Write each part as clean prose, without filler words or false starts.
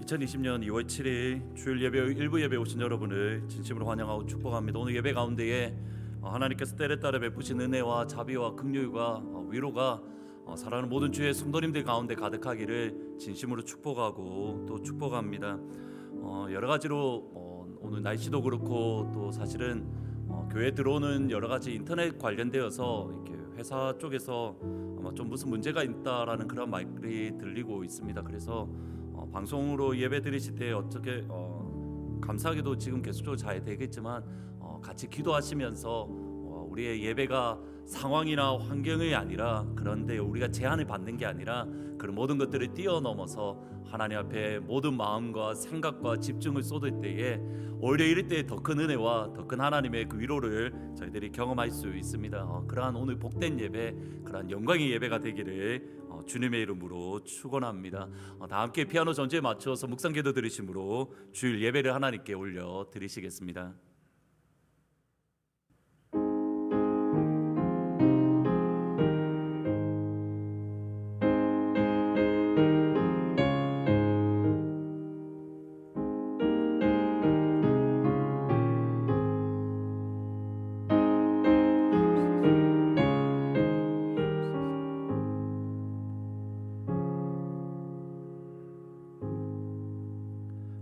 2020년 2월 7일 주일 예배 일부 예배 오신 여러분을 진심으로 환영하고 축복합니다. 오늘 예배 가운데에 하나님께서 때에 따라 베푸신 은혜와 자비와 긍휼과 위로가 사랑하는 모든 주의 성도님들 가운데 가득하기를 진심으로 축복하고 또 축복합니다. 여러 가지로 오늘 날씨도 그렇고 또 사실은 교회에 들어오는 여러 가지 인터넷 관련되어서 이렇게 회사 쪽에서 아마 좀 무슨 문제가 있다라는 그런 말이 들리고 있습니다. 그래서 방송으로 예배 드리실 때 어떻게 감사하게도 지금 계속적으로 잘 되겠지만 같이 기도하시면서 우리의 예배가 상황이나 환경이 아니라, 그런데 우리가 제한을 받는 게 아니라 그런 모든 것들을 뛰어넘어서 하나님 앞에 모든 마음과 생각과 집중을 쏟을 때에 오히려 이럴 때 더 큰 은혜와 더 큰 하나님의 그 위로를 저희들이 경험할 수 있습니다. 그러한 오늘 복된 예배, 그러한 영광의 예배가 되기를 주님의 이름으로 축원합니다. 다 함께 피아노 전주에 맞춰서 묵상기도 드리심으로 주일 예배를 하나님께 올려 드리시겠습니다.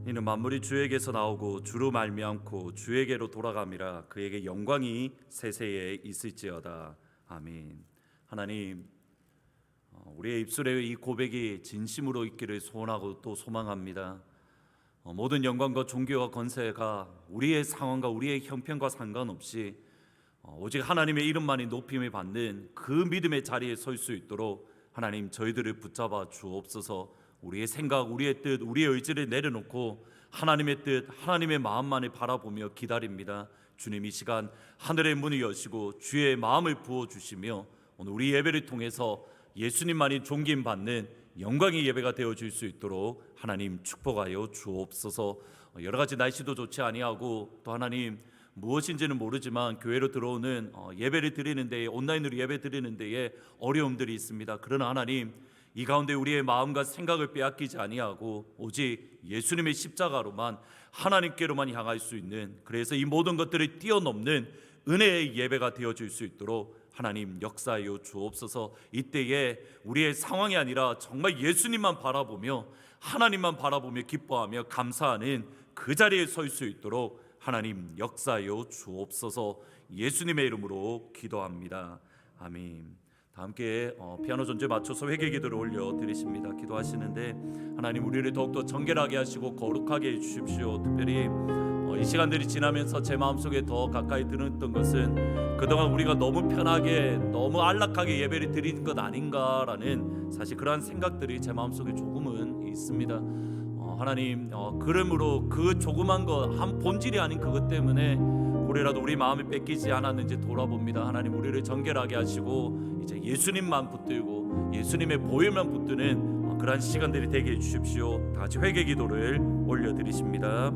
이는 만물이 주에게서 나오고 주로 말미암고 주에게로 돌아감이라. 그에게 영광이 세세에 있을지어다. 아멘. 하나님, 우리의 입술에 이 고백이 진심으로 있기를 소원하고 또 소망합니다. 모든 영광과 존귀와 권세가 우리의 상황과 우리의 형편과 상관없이 오직 하나님의 이름만이 높임을 받는 그 믿음의 자리에 설 수 있도록 하나님, 저희들을 붙잡아 주옵소서. 우리의 생각, 우리의 뜻, 우리의 의지를 내려놓고 하나님의 뜻, 하나님의 마음만을 바라보며 기다립니다. 주님, 이 시간 하늘의 문을 여시고 주의 마음을 부어주시며 오늘 우리 예배를 통해서 예수님만이 존김받는 영광의 예배가 되어줄 수 있도록 하나님 축복하여 주옵소서. 여러 가지 날씨도 좋지 아니하고 또 하나님, 무엇인지는 모르지만 교회로 들어오는 예배를 드리는 데에, 온라인으로 예배 드리는 데에 어려움들이 있습니다. 그러나 하나님, 이 가운데 우리의 마음과 생각을 빼앗기지 아니하고 오직 예수님의 십자가로만, 하나님께로만 향할 수 있는, 그래서 이 모든 것들을 뛰어넘는 은혜의 예배가 되어줄 수 있도록 하나님 역사하여 주옵소서. 이때에 우리의 상황이 아니라 정말 예수님만 바라보며 하나님만 바라보며 기뻐하며 감사하는 그 자리에 설 수 있도록 하나님 역사하여 주옵소서. 예수님의 이름으로 기도합니다. 아멘. 다 함께 피아노 전주에 맞춰서 회개 기도를 올려 드리십니다. 기도하시는데 하나님, 우리를 더욱더 정결하게 하시고 거룩하게 해주십시오. 특별히 이 시간들이 지나면서 제 마음속에 더 가까이 들었던 것은 그동안 우리가 너무 편하게, 너무 안락하게 예배를 드린 것 아닌가라는 사실 그러한 생각들이 제 마음속에 조금은 있습니다. 하나님, 그러므로 그 조그만 것, 한 본질이 아닌 그것 때문에 우리라도 우리 마음이 뺏기지 않았는지 돌아봅니다. 하나님, 우리를 정결하게 하시고 이제 예수님만 붙들고 예수님의 보혈만 붙드는 그러한 시간들이 되게 해주십시오. 다 같이 회개 기도를 올려드리십니다.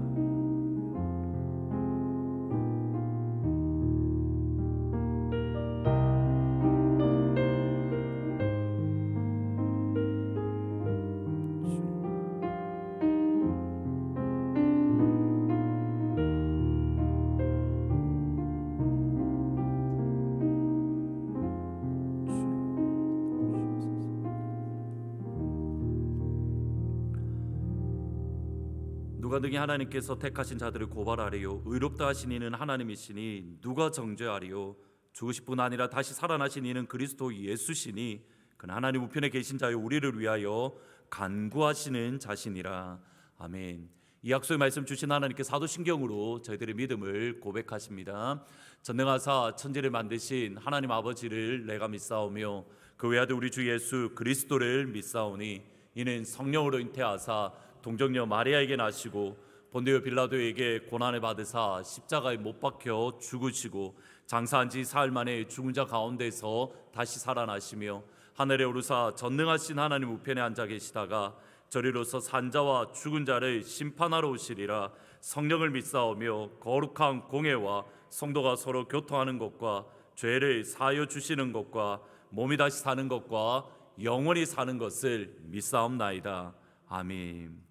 누가 능히 하나님께서 택하신 자들을 고발하리요? 의롭다 하신 이는 하나님이시니 누가 정죄하리요? 죽으실 뿐 아니라 다시 살아나신 이는 그리스도 예수시니 그는 하나님 우편에 계신 자여 우리를 위하여 간구하시는 자시니라. 아멘. 이 약속의 말씀 주신 하나님께 사도신경으로 저희들의 믿음을 고백하십니다. 전능하사 천지를 만드신 하나님 아버지를 내가 믿사오며 그 외아들 우리 주 예수 그리스도를 믿사오니 이는 성령으로 잉태하사 동정녀 마리아에게 나시고 본디오 빌라도에게 고난을 받으사 십자가에 못 박혀 죽으시고 장사한 지 사흘 만에 죽은 자 가운데서 다시 살아나시며 하늘에 오르사 전능하신 하나님 우편에 앉아 계시다가 저리로서 산자와 죽은 자를 심판하러 오시리라. 성령을 믿사오며 거룩한 공회와 성도가 서로 교통하는 것과 죄를 사하여 주시는 것과 몸이 다시 사는 것과 영원히 사는 것을 믿사옵나이다. 아멘.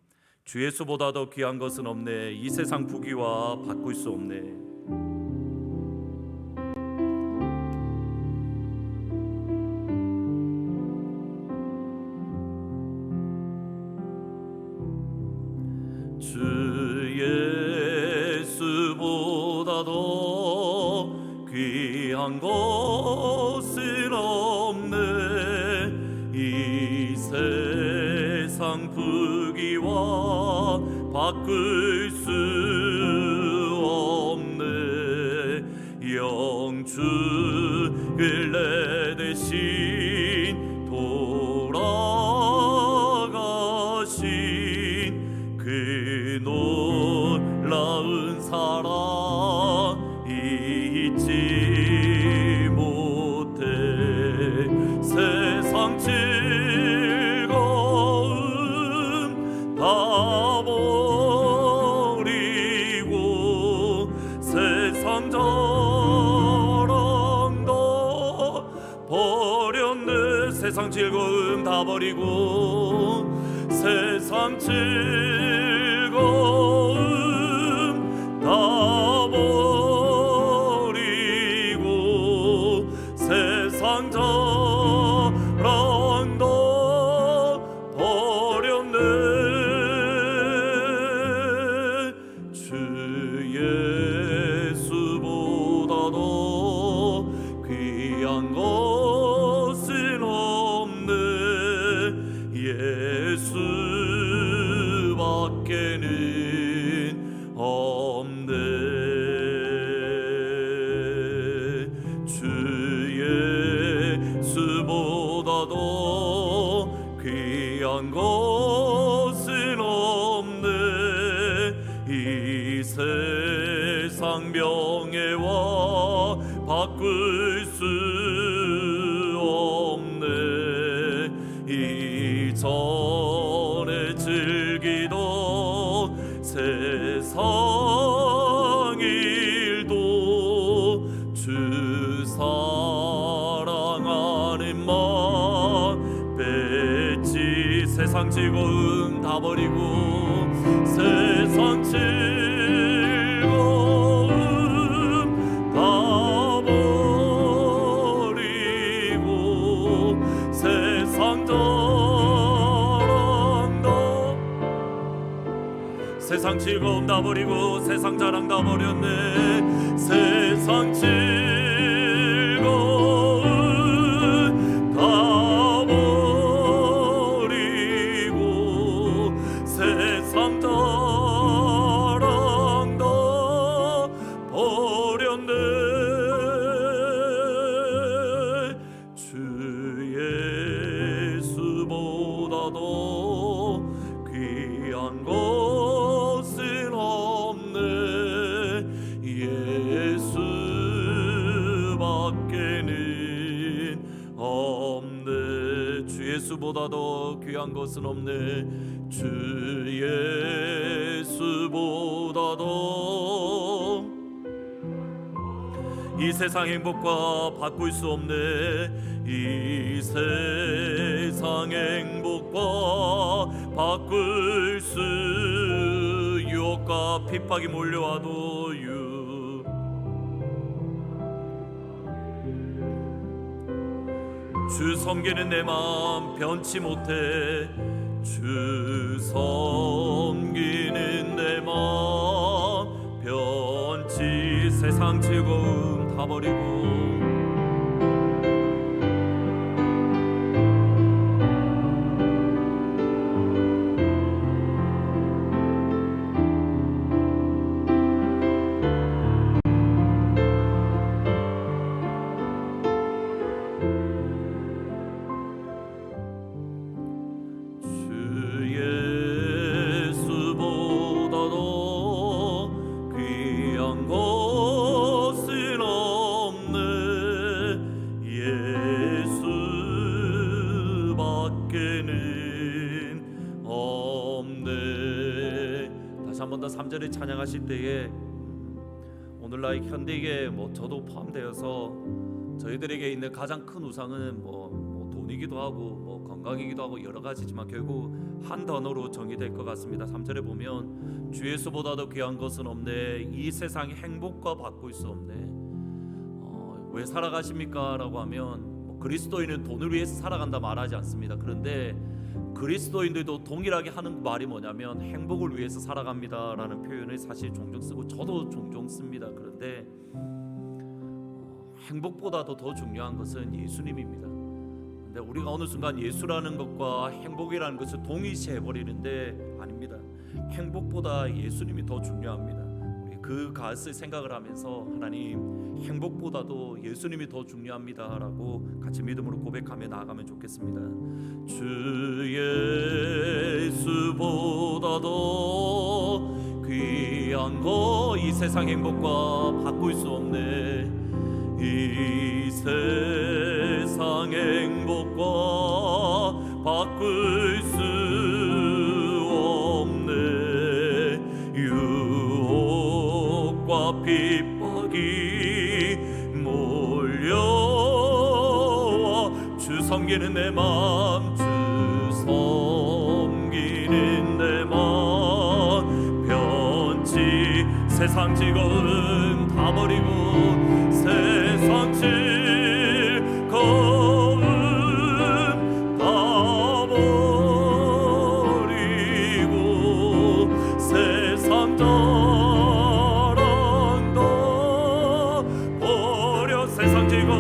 주 예수보다 더 귀한 것은 없네. 이 세상 부귀와 바꿀 수 없네. 주 예수보다 더 귀한 것은 없네. 이 세상 부귀와 바꿀 수 없네. 영주를 내 대신 돌아가신 그 놀라운 사랑 잊지 못해. 세상 즐거움 다 버리고 세상 자랑도 버렸네. 세상 즐거움 다 버리고 세상 즐거움 다 버리고 세상 자랑도 버렸네. 주 예수보다 더 귀한 것은 없네. 예수밖에는 없네. 주 예수보다 더 귀한 것은 없네. 이 세상 명예와 바꿀 수 없네. 이전에 즐기던 세상 일도 주 사랑하는 마음 뺐지. 세상 즐거움 다 버리고 세상 즐거움 다 버리고 세상 자랑도 세상 즐거움 다 버리고 세상 자랑 다 버렸네. 세상 즐거움 다 버리고 세상 자랑도 버렸네. 주 예수보다 더 귀한 것은 없네. 예수밖에는 없네. 주 예수보다 더 귀한 것은 없네. 주 예수보다 더 이 세상 행복과 바꿀 수 없네. 이 세상 행복과 바꿀 수 유혹과 핍박이 몰려와도 주 섬기는 내 마음 변치 못해. 주 섬기는 내 마음 변치. 세상 즐거움 다 버리고 한 번 더 3절을 찬양하실 때에 오늘날 현대에 저도 포함되어서 저희들에게 있는 가장 큰 우상은 돈 돈이기도 하고 뭐 건강이기도 하고 여러 가지지만 결국 한 단어로 정의될 것 같습니다. 3절에 보면 주 예수보다도 귀한 것은 없네, 이 세상의 행복과 바꿀 수 없네. 왜 살아가십니까? 라고 하면 그리스도인은 돈을 위해서 살아간다 말하지 않습니다. 그런데 그리스도인들도 동일하게 하는 말이 뭐냐면 행복을 위해서 살아갑니다 라는 표현을 사실 종종 쓰고 저도 종종 씁니다. 그런데 행복보다도 더 중요한 것은 예수님입니다. 근데 우리가 어느 순간 예수라는 것과 행복이라는 것을 동일시해버리는데 아닙니다. 행복보다 예수님이 더 중요합니다. 그 가을 생각을 하면서 하나님, 행복보다도 예수님이 더 중요합니다라고 같이 믿음으로 고백하며 나아가면 좋겠습니다. 주 예수보다도 귀한 거 이 세상 행복과 바꿀 수 없네, 이 세상 행복과 바꿀 수 없네, 핍박이 몰려와 주 섬기는 내 맘, 주 섬기는 내 맘 변치, 세상 즐거움 다 버리고 세상 즐거움 다 버리고 세상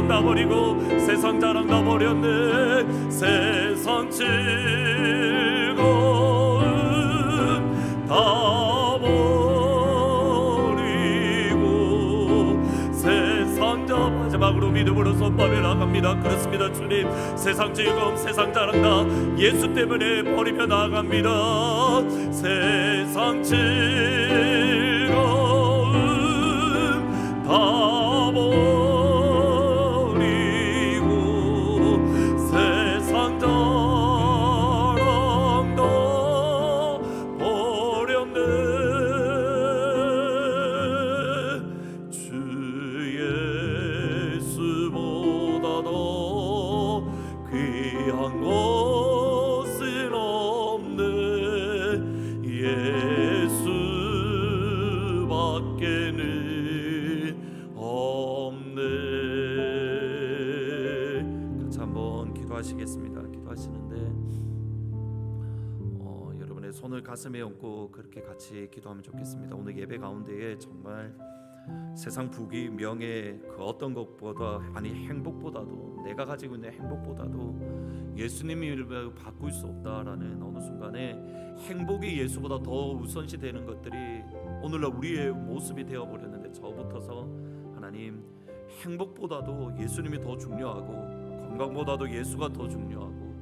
다 버리고 세상 자랑 다 버렸네, 세상 즐거움 다 버리고 세상 자 마지막으로 믿음으로 손밥에 나갑니다. 그렇습니다. 주님, 세상 즐거움 세상 자랑 다 예수 때문에 버리며 나갑니다. 세상 즐거움 다 버리고 기도하시겠습니다. 기도하시는데 여러분의 손을 가슴에 얹고 그렇게 같이 기도하면 좋겠습니다. 오늘 예배 가운데에 정말 세상 부귀 명예 그 어떤 것보다, 아니 행복보다도, 내가 가지고 있는 행복보다도 예수님이 바꿀 수 없다라는 어느 순간에 행복이 예수보다 더 우선시 되는 것들이 오늘날 우리의 모습이 되어버렸는데, 저부터서 하나님, 행복보다도 예수님이 더 중요하고, 건강보다도 예수가 더 중요하고,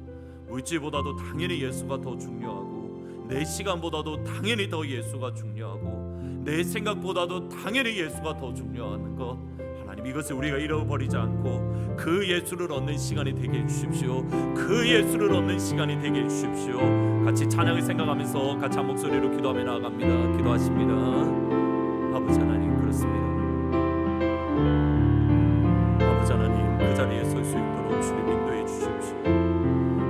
물질보다도 당연히 예수가 더 중요하고, 내 시간보다도 당연히 더 예수가 중요하고, 내 생각보다도 당연히 예수가 더 중요한 것, 하나님 이것을 우리가 잃어버리지 않고 그 예수를 얻는 시간이 되게 해주십시오. 그 예수를 얻는 시간이 되게 해주십시오. 같이 찬양을 생각하면서 같이 한 목소리로 기도하며 나아갑니다. 기도하십니다. 아버지 하나님, 그렇습니다. 아버지 하나님, 그 자리에 설 수 있도록 주님 인도해 주십시오.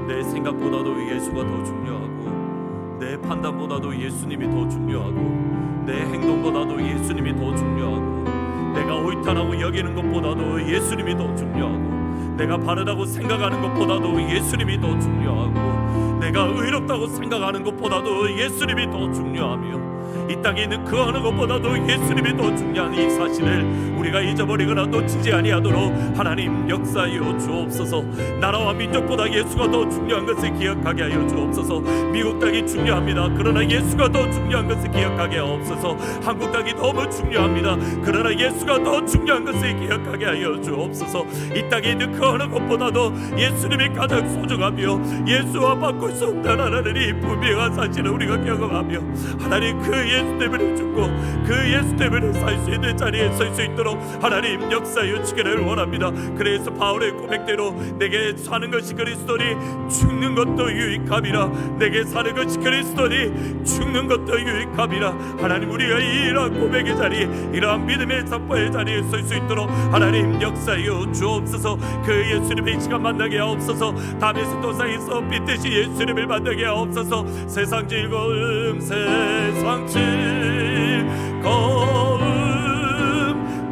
내 생각보다도 예수가 더 중요하고, 내 판단보다도 예수님이 더 중요하고, 내 행동보다도 예수님이 더 중요하고, 내가 옳다라고 여기는 것보다도 예수님이 더 중요하고, 내가 바르다고 생각하는 것보다도 예수님이 더 중요하고, 내가 의롭다고 생각하는 것보다도 예수님이 더 중요하며, 이 땅에 있는 그 어느 것보다도 예수님이 더 중요한 이 사실을 우리가 잊어버리거나 놓치지 아니하도록 하나님 역사하여 주옵소서. 나라와 민족보다 예수가 더 중요한 것을 기억하게 하여 주옵소서. 미국 땅이 중요합니다. 그러나 예수가 더 중요한 것을 기억하게 하옵소서. 한국 땅이 너무 중요합니다. 그러나 예수가 더 중요한 것을 기억하게 하여 주옵소서. 이 땅에 있는 그 어느 것보다도 예수님이 가장 소중하며 예수와 바꿀 수 없다는 이 분명한 사실을 우리가 경험하며, 하나님 그 예수 때문에 죽고 그 예수 때문에 살 수 있는 자리에 설 수 있도록 하나님 역사하여 주기를 원합니다. 그래서 바울의 고백대로 내게 사는 것이 그리스도니 죽는 것도 유익함이라, 내게 사는 것이 그리스도니 죽는 것도 유익함이라. 하나님, 우리가 이러한 고백의 자리, 이러한 믿음의 선포의 자리에 설 수 있도록 하나님 역사하여 주옵소서. 그 예수님의 이 시간 만나게 하옵소서. 다메섹 도상에서 빛되신 예수님을 만나게 하옵소서. 세상 즐거움 세상 즐거움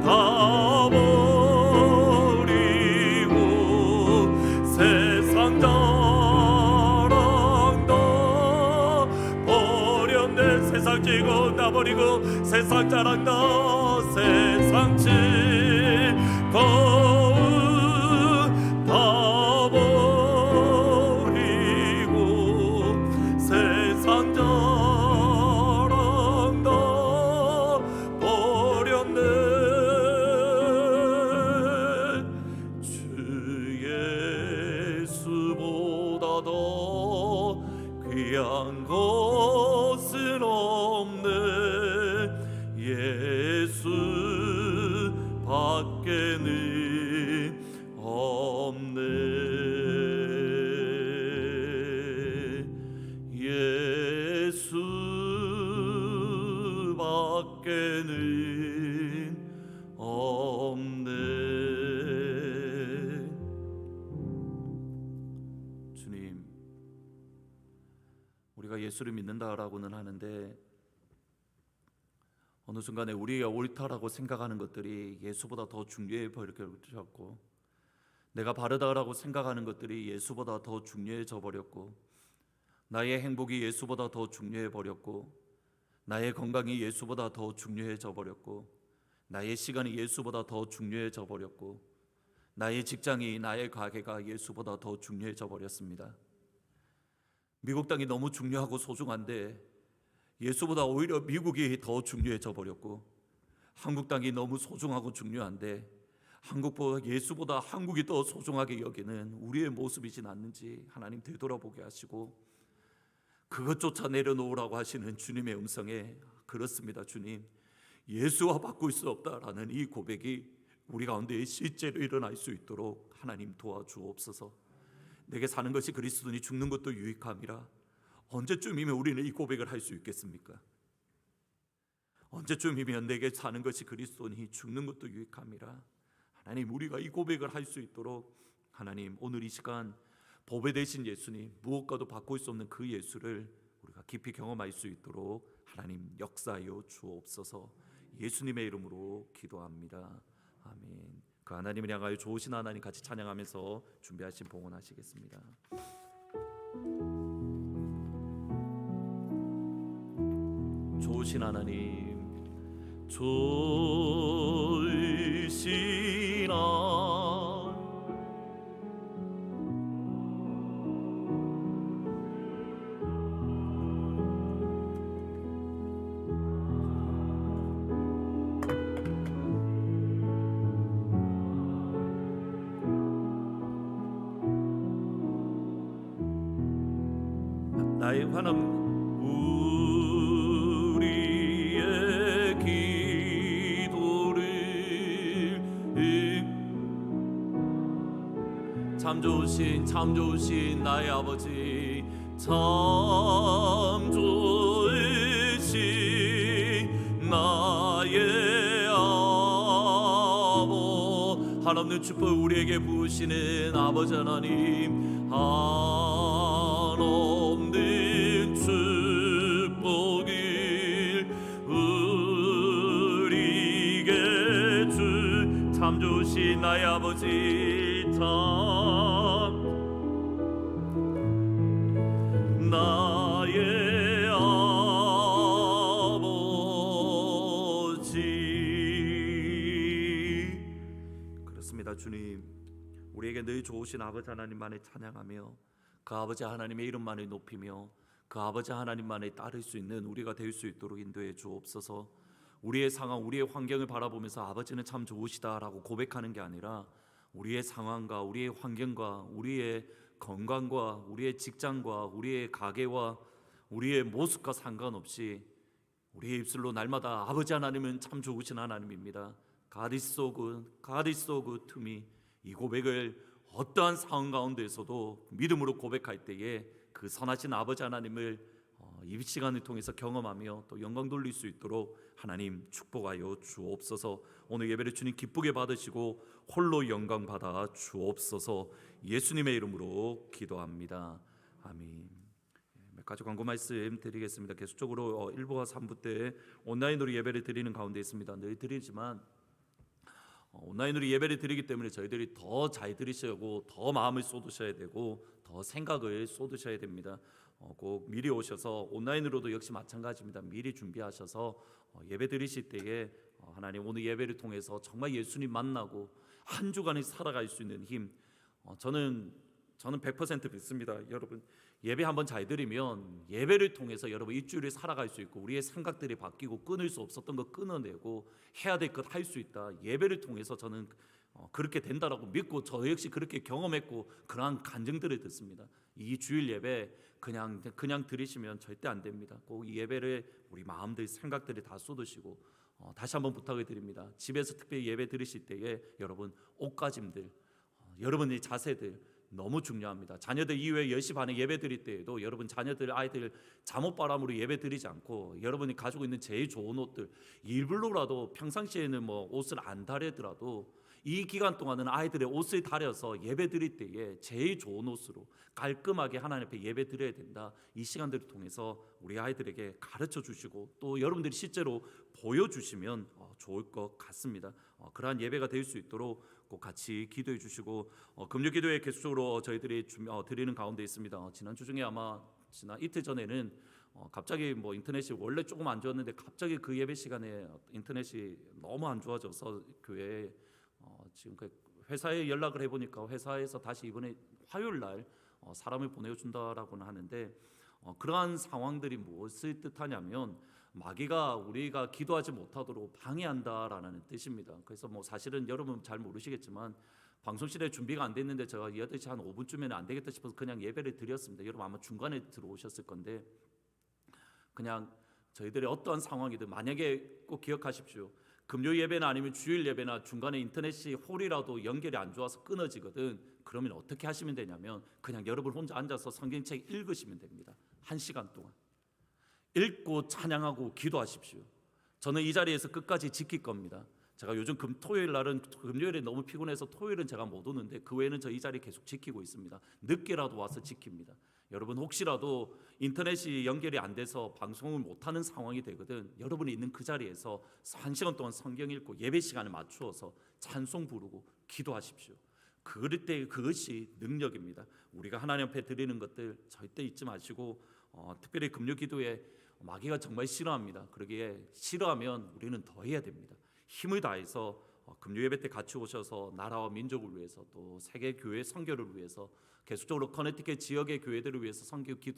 다 버리고 세상 자랑 다 버렸네. 세상 즐거움 다 버리고 세상 자랑 다, 세상 즐거움 다 버리고 세상 자랑 다 버렸네. 주 예수보다 더 귀한 것은 없네. 예수 밖에는 없네. 예수 밖에는 없네. 주님, 우리가 예수를 믿는다라고는 하는데 어느 순간에 우리가 옳다라고 생각하는 것들이 예수보다 더 중요해 버렸고, 내가 바르다라고 생각하는 것들이 예수보다 더 중요해져 버렸고, 나의 행복이 예수보다 더 중요해 버렸고, 나의 건강이 예수보다 더 중요해져 버렸고, 나의 시간이 예수보다 더 중요해져 버렸고, 나의 직장이, 나의 가게가 예수보다 더 중요해져 버렸습니다. 미국 땅이 너무 중요하고 소중한데 예수보다 오히려 미국이 더 중요해져 버렸고, 한국 땅이 너무 소중하고 중요한데 예수보다 한국이 더 소중하게 여기는 우리의 모습이진 않는지 하나님 되돌아보게 하시고, 그것조차 내려놓으라고 하시는 주님의 음성에, 그렇습니다 주님, 예수와 바꿀 수 없다라는 이 고백이 우리 가운데 실제로 일어날 수 있도록 하나님 도와주옵소서. 내게 사는 것이 그리스도니 죽는 것도 유익함이라. 언제쯤이면 우리는 이 고백을 할 수 있겠습니까? 언제쯤이면 내게 사는 것이 그리스도니 죽는 것도 유익함이라. 하나님, 우리가 이 고백을 할 수 있도록 하나님, 오늘 이 시간 보배 되신 예수님, 무엇과도 바꿀 수 없는 그 예수를 우리가 깊이 경험할 수 있도록 하나님 역사하여 주옵소서. 예수님의 이름으로 기도합니다. 아멘. 그 하나님을 향하여 좋으신 하나님 같이 찬양하면서 준비하신 봉헌하시겠습니다. 좋으신 하나님, 좋으신 나의 환함 참 좋으신 나의 아버지, 참 좋으신 나의 아버, 한없는 축복 우리에게 부으시는 아버지 하나님, 한없는 축복을 우리에게 주, 참 좋으신 나의 아버지, 나의 아버지. 그렇습니다 주님, 우리에게 늘 좋으신 아버지 하나님만을 찬양하며 그 아버지 하나님의 이름만을 높이며 그 아버지 하나님만을 따를 수 있는 우리가 될 수 있도록 인도해 주옵소서. 우리의 상황, 우리의 환경을 바라보면서 아버지는 참 좋으시다라고 고백하는 게 아니라 우리의 상황과 우리의 환경과 우리의 건강과 우리의 직장과 우리의 가게와 우리의 모습과 상관없이 우리의 입술로 날마다 아버지 하나님은 참 좋으신 하나님입니다. God is so good, God is so good to me. 이 고백을 어떠한 상황 가운데에서도 믿음으로 고백할 때에 그 선하신 아버지 하나님을 이 시간을 통해서 경험하며 또 영광 돌릴 수 있도록 하나님 축복하여 주옵소서. 오늘 예배를 주님 기쁘게 받으시고 홀로 영광 받아 주옵소서. 예수님의 이름으로 기도합니다. 아멘. 몇 가지 광고 말씀 드리겠습니다. 계속적으로 1부와 3부 때 온라인으로 예배를 드리는 가운데 있습니다. 늘 드리지만 온라인으로 예배를 드리기 때문에 저희들이 더 잘 드리시고 더 마음을 쏟으셔야 되고 더 생각을 쏟으셔야 됩니다. 꼭 미리 오셔서 온라인으로도 역시 마찬가지입니다. 미리 준비하셔서 예배 드리실 때에 하나님 오늘 예배를 통해서 정말 예수님 만나고 한 주간을 살아갈 수 있는 힘, 저는 100% 믿습니다. 여러분 예배 한번 잘 드리면 예배를 통해서 여러분 일주일을 살아갈 수 있고 우리의 생각들이 바뀌고 끊을 수 없었던 거 끊어내고 해야 될 것 할 수 있다. 예배를 통해서 저는 그렇게 된다라고 믿고 저 역시 그렇게 경험했고 그러한 간증들을 듣습니다. 이 주일 예배 그냥 드리시면 절대 안 됩니다. 꼭 이 예배를 우리 마음들 생각들을 다 쏟으시고 다시 한번 부탁을 드립니다. 집에서 특별히 예배 드리실 때에 여러분 옷가짐들, 여러분의 자세들 너무 중요합니다. 자녀들 이후에 10시 반에 예배 드릴 때에도 여러분 자녀들 아이들 잠옷바람으로 예배 드리지 않고 여러분이 가지고 있는 제일 좋은 옷들 일부러라도 평상시에는 뭐 옷을 안 다리더라도 이 기간 동안은 아이들의 옷을 다려서 예배 드릴 때에 제일 좋은 옷으로 깔끔하게 하나님 앞에 예배 드려야 된다. 이 시간들을 통해서 우리 아이들에게 가르쳐 주시고 또 여러분들이 실제로 보여주시면 좋을 것 같습니다. 그러한 예배가 될 수 있도록 꼭 같이 기도해 주시고 금요 기도회 계속적으로 저희들이 드리는 가운데 있습니다. 지난주 중에 아마 지난 이틀 전에는 갑자기 뭐 인터넷이 원래 조금 안 좋았는데 갑자기 그 예배 시간에 인터넷이 너무 안 좋아져서 교회에 지금 그 회사에 연락을 해보니까 회사에서 다시 이번에 화요일 날 사람을 보내준다라고는 하는데 그러한 상황들이 무엇을 뜻하냐면 마귀가 우리가 기도하지 못하도록 방해한다라는 뜻입니다. 그래서 뭐 사실은 여러분 잘 모르시겠지만 방송실에 준비가 안 됐는데 제가 8시 한 5분쯤에는 안 되겠다 싶어서 그냥 예배를 드렸습니다. 여러분 아마 중간에 들어오셨을 건데 그냥 저희들의 어떠한 상황이든 만약에 꼭 기억하십시오. 금요 예배나 아니면 주일 예배나 중간에 인터넷이 홀이라도 연결이 안 좋아서 끊어지거든. 그러면 어떻게 하시면 되냐면 그냥 여러분 혼자 앉아서 성경책 읽으시면 됩니다. 1시간 동안 읽고 찬양하고 기도하십시오. 저는 이 자리에서 끝까지 지킬 겁니다. 제가 요즘 토요일 날은 금요일에 너무 피곤해서 토요일은 제가 못 오는데 그 외에는 저 이 자리 계속 지키고 있습니다. 늦게라도 와서 지킵니다. 여러분 혹시라도 인터넷이 연결이 안 돼서 방송을 못하는 상황이 되거든 여러분이 있는 그 자리에서 1시간 동안 성경 읽고 예배 시간에 맞추어서 찬송 부르고 기도하십시오. 그럴 때 그것이 능력입니다. 우리가 하나님 앞에 드리는 것들 절대 잊지 마시고 특별히 금요 기도에 마귀가 정말 싫어합니다. 그러기에 싫어하면 우리는 더 해야 됩니다. 힘을 다해서 금요 예배 때 같이 오셔서 나라와 민족을 위해서 또 세계 교회 선교를 위해서 계속적으로 커네티켓 지역의 교회들을 위해서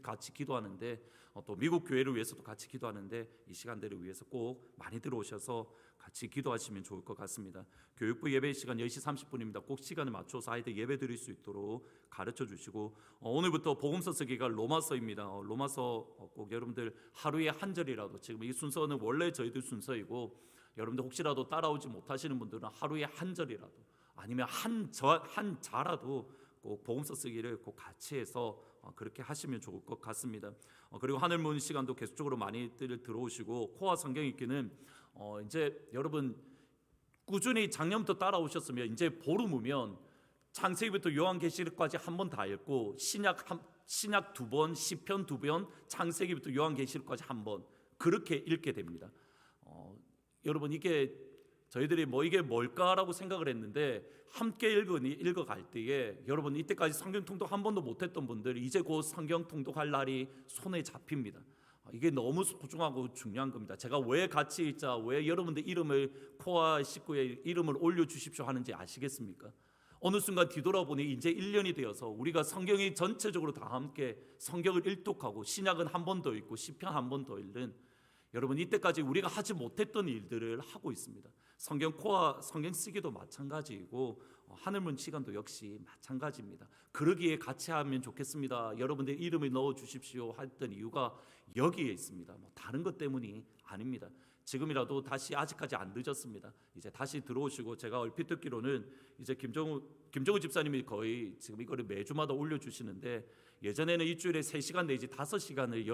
같이 기도하는데 또 미국 교회를 위해서도 같이 기도하는데 이 시간들을 위해서 꼭 많이 들어오셔서 같이 기도하시면 좋을 것 같습니다. 교육부 예배 시간 10시 30분입니다. 꼭 시간을 맞춰서 아이들 예배 드릴 수 있도록 가르쳐 주시고 오늘부터 복음서 쓰기가 로마서입니다. 로마서 꼭 여러분들 하루에 한 절이라도 지금 이 순서는 원래 저희들 순서이고 여러분들 혹시라도 따라오지 못하시는 분들은 하루에 한 절이라도 아니면 한 자라도 꼭 복음서 쓰기를 꼭 같이 해서 그렇게 하시면 좋을 것 같습니다. 그리고 하늘 문 시간도 계속적으로 많이들 들어오시고 코아 성경 읽기는 이제 여러분 꾸준히 작년부터 따라오셨으면 이제 보름이면 창세기부터 요한계시록까지 한 번 다 읽고 신약 2번, 시편 2번, 창세기부터 요한계시록까지 한 번 그렇게 읽게 됩니다. 여러분 이게 저희들이 이게 뭘까라고 생각을 했는데 함께 읽어갈 때에 여러분 이때까지 성경 통독 한 번도 못했던 분들 이제 곧 성경 통독할 날이 손에 잡힙니다. 이게 너무 소중하고 중요한 겁니다. 제가 왜 같이 읽자, 왜 여러분들 이름을 코아 식구의 이름을 올려주십시오 하는지 아시겠습니까? 어느 순간 뒤돌아보니 이제 1년이 되어서 우리가 성경이 전체적으로 다 함께 성경을 일독하고 신약은 한 번 더 읽고 시편 한 번 더 읽는 여러분 이때까지 우리가 하지 못했던 일들을 하고 있습니다. 성경 코아 성경 쓰기도 마찬가지이고 하늘문 시간도 역시 마찬가지입니다. 그러기에 같이 하면 좋겠습니다. 여러분들 이름을 넣어 주십시오 했던 이유가 여기에 있습니다. 뭐 다른 것 때문이 아닙니다. 지금이라도 다시 아직까지 안 늦었습니다. 이제 다시 들어오시고 제가 얼핏 듣기로는 이제 김정우 집사님이 거의 지금 이거를 매주마다 올려주시는데 예전에는 일주일에 3시간 내지 5시간을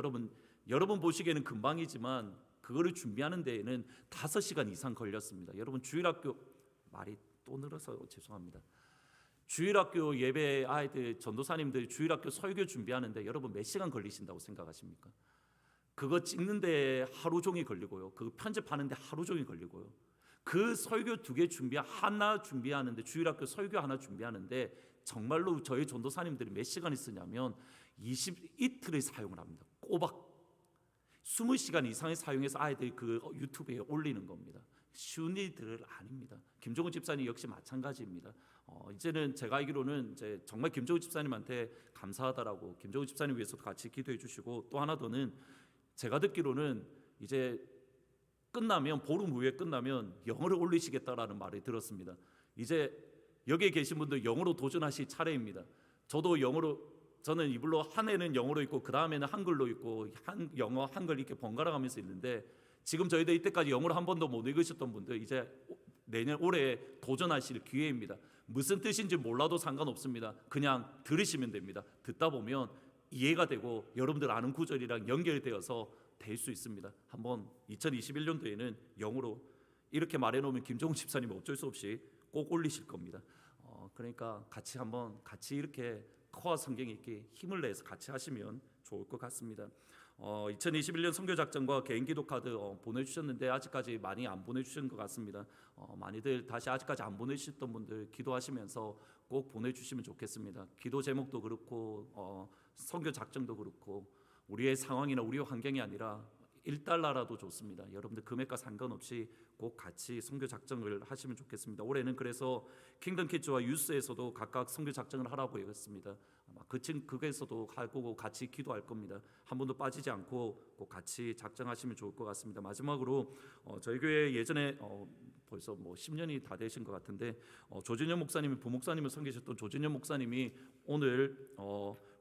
여러분 보시기에는 금방이지만 그거를 준비하는 데에는 5시간 이상 걸렸습니다. 여러분 주일학교 말이 또 늘어서 죄송합니다. 주일학교 예배 아이들 전도사님들 주일학교 설교 준비하는데 여러분 몇 시간 걸리신다고 생각하십니까? 그거 찍는데 하루 종일 걸리고요. 그거 편집하는데 하루 종일 걸리고요. 그 설교 2개 하나 준비하는데 주일학교 설교 하나 준비하는데 정말로 저희 전도사님들이 몇 시간이 쓰냐면 이틀을 사용을 합니다. 꼬박 20시간 이상을 사용해서 아이들 그 유튜브에 올리는 겁니다. 쉬운 일들 아닙니다. 김종우 집사님 역시 마찬가지입니다. 이제는 제가 알기로는 이제 정말 김종우 집사님한테 감사하다라고 김종우 집사님 위해서도 같이 기도해 주시고 또 하나 더는 제가 듣기로는 이제 끝나면 보름 후에 끝나면 영어를 올리시겠다라는 말을 들었습니다. 이제 여기에 계신 분들 영어로 도전하실 차례입니다. 저도 저는 이불로 한 해는 영어로 있고 그 다음에는 한글로 있고 영어 한글 이렇게 번갈아 가면서 있는데 지금 저희들 이때까지 영어를 한 번도 못 읽으셨던 분들 이제 내년 올해 도전하실 기회입니다. 무슨 뜻인지 몰라도 상관없습니다. 그냥 들으시면 됩니다. 듣다 보면 이해가 되고 여러분들 아는 구절이랑 연결되어서 될 수 있습니다. 한번 2021년도에는 영어로 이렇게 말해놓으면 김종우 집사님이 어쩔 수 없이 꼭 올리실 겁니다. 그러니까 같이 이렇게 코어 성경 읽기 힘을 내서 같이 하시면 좋을 것 같습니다. 2021년 선교작전과 개인 기도 카드 보내주셨는데 아직까지 많이 안 보내주신 것 같습니다. 많이들 다시 아직까지 안 보내주셨던 분들 기도하시면서 꼭 보내주시면 좋겠습니다. 기도 제목도 그렇고 선교작전도 그렇고 우리의 상황이나 우리의 환경이 아니라 $1라도 좋습니다. 여러분들 금액과 상관없이 꼭 같이 선교 작정을 하시면 좋겠습니다. 올해는 그래서 킹덤 키즈와 유스에서도 각각 선교 작정을 하라고 했습니다. 아마 그에서도 하고 같이 기도할 겁니다. 한 번도 빠지지 않고 꼭 같이 작정하시면 좋을 것 같습니다. 마지막으로 저희 교회 예전에 벌써 10년이 다 되신 것 같은데 조진현 목사님이 부목사님을 섬기셨던 조진현 목사님이 오늘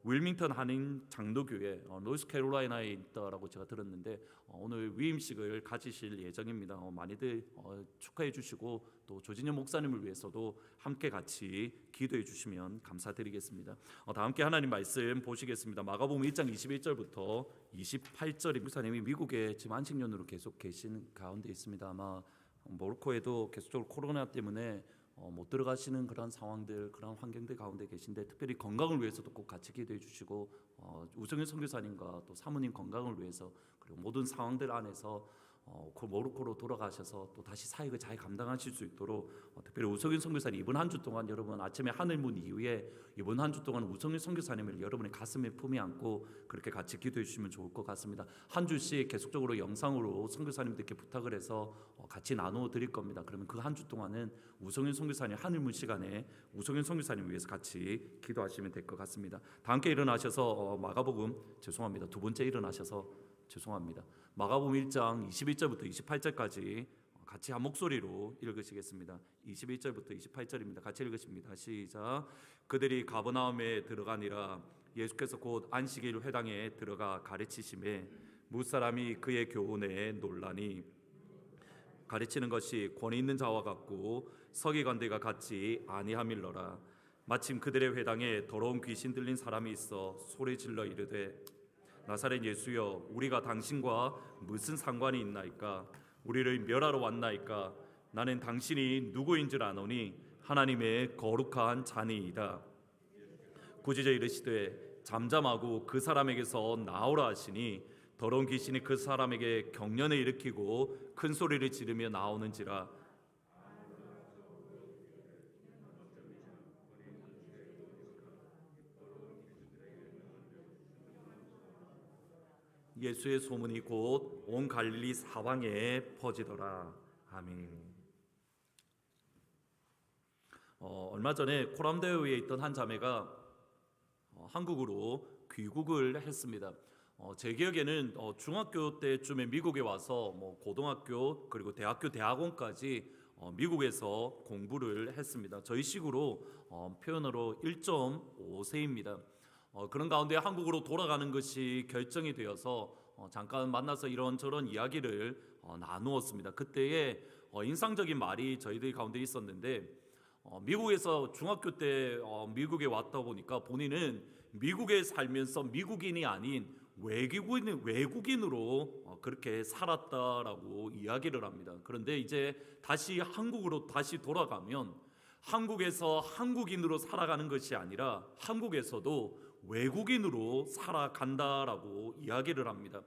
윌밍턴 한인 장로교회 노스캐롤라이나에 있다라고 제가 들었는데 오늘 위임식을 가지실 예정입니다. 많이들 축하해 주시고 또 조진현 목사님을 위해서도 함께 같이 기도해 주시면 감사드리겠습니다. 다 함께 하나님 말씀 보시겠습니다. 마가복음 1장 21절부터 28절이 목사님이 미국에 지금 안식년으로 계속 계신 가운데 있습니다. 아마 모로코에도 계속적으로 코로나 때문에 못 들어가시는 그런 상황들, 그런 환경들 가운데 계신데 특별히 건강을 위해서도 꼭 같이 기도해 주시고 우성현 선교사님과 또 사모님 건강을 위해서 그리고 모든 상황들 안에서 그 모로코로 돌아가셔서 또 다시 사역을 잘 감당하실 수 있도록 특별히 우성현 선교사님 이번 한 주 동안 여러분 아침에 하늘문 이후에 이번 한 주 동안 우성현 선교사님을 여러분의 가슴에 품에 안고 그렇게 같이 기도해 주시면 좋을 것 같습니다. 한 주씩 계속적으로 영상으로 선교사님들께 부탁을 해서 같이 나누어 드릴 겁니다. 그러면 그 한 주 동안은 우성현 선교사님 하늘문 시간에 우성현 선교사님 위해서 같이 기도하시면 될 것 같습니다. 다 함께 일어나셔서 마가복음 죄송합니다. 두 번째 일어나셔서 죄송합니다. 마가복음 1장 21절부터 28절까지 같이 한 목소리로 읽으시겠습니다. 21절부터 28절입니다. 같이 읽으십니다. 시작. 그들이 가버나움에 들어가니라. 예수께서 곧 안식일 회당에 들어가 가르치심에 무사람이 그의 교훈에 놀라니 가르치는 것이 권위 있는 자와 같고 서기관들과 같지 아니함일러라. 마침 그들의 회당에 더러운 귀신 들린 사람이 있어 소리질러 이르되 나사렛 예수여 우리가 당신과 무슨 상관이 있나이까? 우리를 멸하러 왔나이까? 나는 당신이 누구인 줄 아노니 하나님의 거룩한 자니이다. 구제자 이르시되 잠잠하고 그 사람에게서 나오라 하시니 더러운 귀신이 그 사람에게 경련을 일으키고 큰 소리를 지르며 나오는지라. 예수의 소문이 곧 온 갈릴리 사방에 퍼지더라. 아멘. 얼마 전에 코람데오에 있던 한 자매가 한국으로 귀국을 했습니다. 제 기억에는 중학교 때쯤에 미국에 와서 고등학교 그리고 대학교 대학원까지 미국에서 공부를 했습니다. 저희 식으로 표현으로 1.5세입니다. 그런 가운데 한국으로 돌아가는 것이 결정이 되어서 잠깐 만나서 이런저런 이야기를 나누었습니다. 그때에 인상적인 말이 저희들 가운데 있었는데, 미국에서 중학교 때 미국에 왔다 보니까 본인은 미국에 살면서 미국인이 아닌 외국인으로 그렇게 살았다라고 이야기를 합니다. 그런데 이제 다시 한국으로 다시 돌아가면 한국에서 한국인으로 살아가는 것이 아니라 한국에서도 외국인으로 살아간다라고 이야기를 합니다.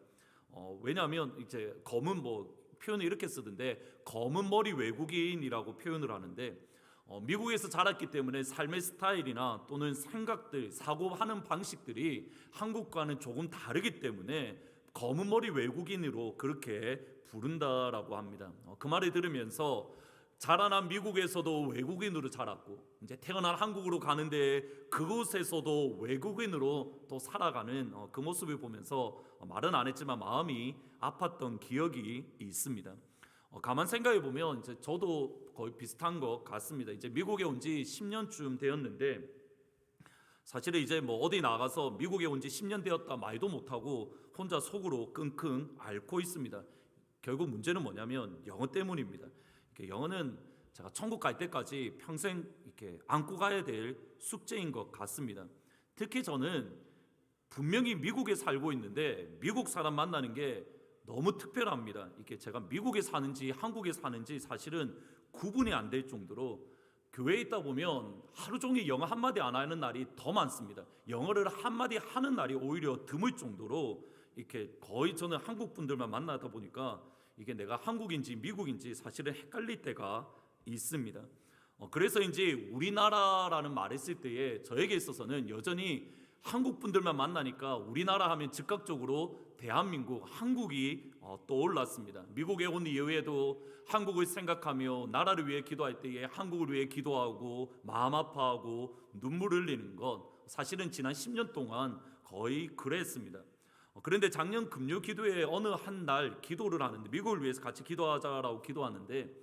왜냐하면 이제 검은 표현을 이렇게 쓰던데, 검은 머리 외국인이라고 표현을 하는데, 미국에서 자랐기 때문에 삶의 스타일이나 또는 생각들, 사고하는 방식들이 한국과는 조금 다르기 때문에 검은 머리 외국인으로 그렇게 부른다라고 합니다. 그 말을 들으면서 자라난 미국에서도 외국인으로 자랐고, 이제 태어난 한국으로 가는데 그곳에서도 외국인으로 또 살아가는 그 모습을 보면서 말은 안 했지만 마음이 아팠던 기억이 있습니다. 가만 생각해 보면 이제 저도 거의 비슷한 것 같습니다. 이제 미국에 온 지 10년쯤 되었는데, 사실은 이제 어디 나가서 미국에 온 지 10년 되었다 말도 못하고 혼자 속으로 끙끙 앓고 있습니다. 결국 문제는 뭐냐면 영어 때문입니다. 영어는 제가 천국 갈 때까지 평생 이렇게 안고 가야 될 숙제인 것 같습니다. 특히 저는 분명히 미국에 살고 있는데 미국 사람 만나는 게 너무 특별합니다. 이게 제가 미국에 사는지 한국에 사는지 사실은 구분이 안 될 정도로 교회에 있다 보면 하루 종일 영어 한마디 안 하는 날이 더 많습니다. 영어를 한마디 하는 날이 오히려 드물 정도로 이렇게 거의 저는 한국 분들만 만나다 보니까 이게 내가 한국인지 미국인지 사실은 헷갈릴 때가 있습니다. 그래서인지 우리나라라는 말을 쓸 때에 저에게 있어서는 여전히 한국 분들만 만나니까 우리나라 하면 즉각적으로 대한민국, 한국이 떠올랐습니다. 미국에 온 이후에도 한국을 생각하며 나라를 위해 기도할 때에 한국을 위해 기도하고 마음 아파하고 눈물 흘리는 것, 사실은 지난 10년 동안 거의 그랬습니다. 그런데 작년 금요 기도회 어느 한 날 기도를 하는데, 미국을 위해서 같이 기도하자라고 기도하는데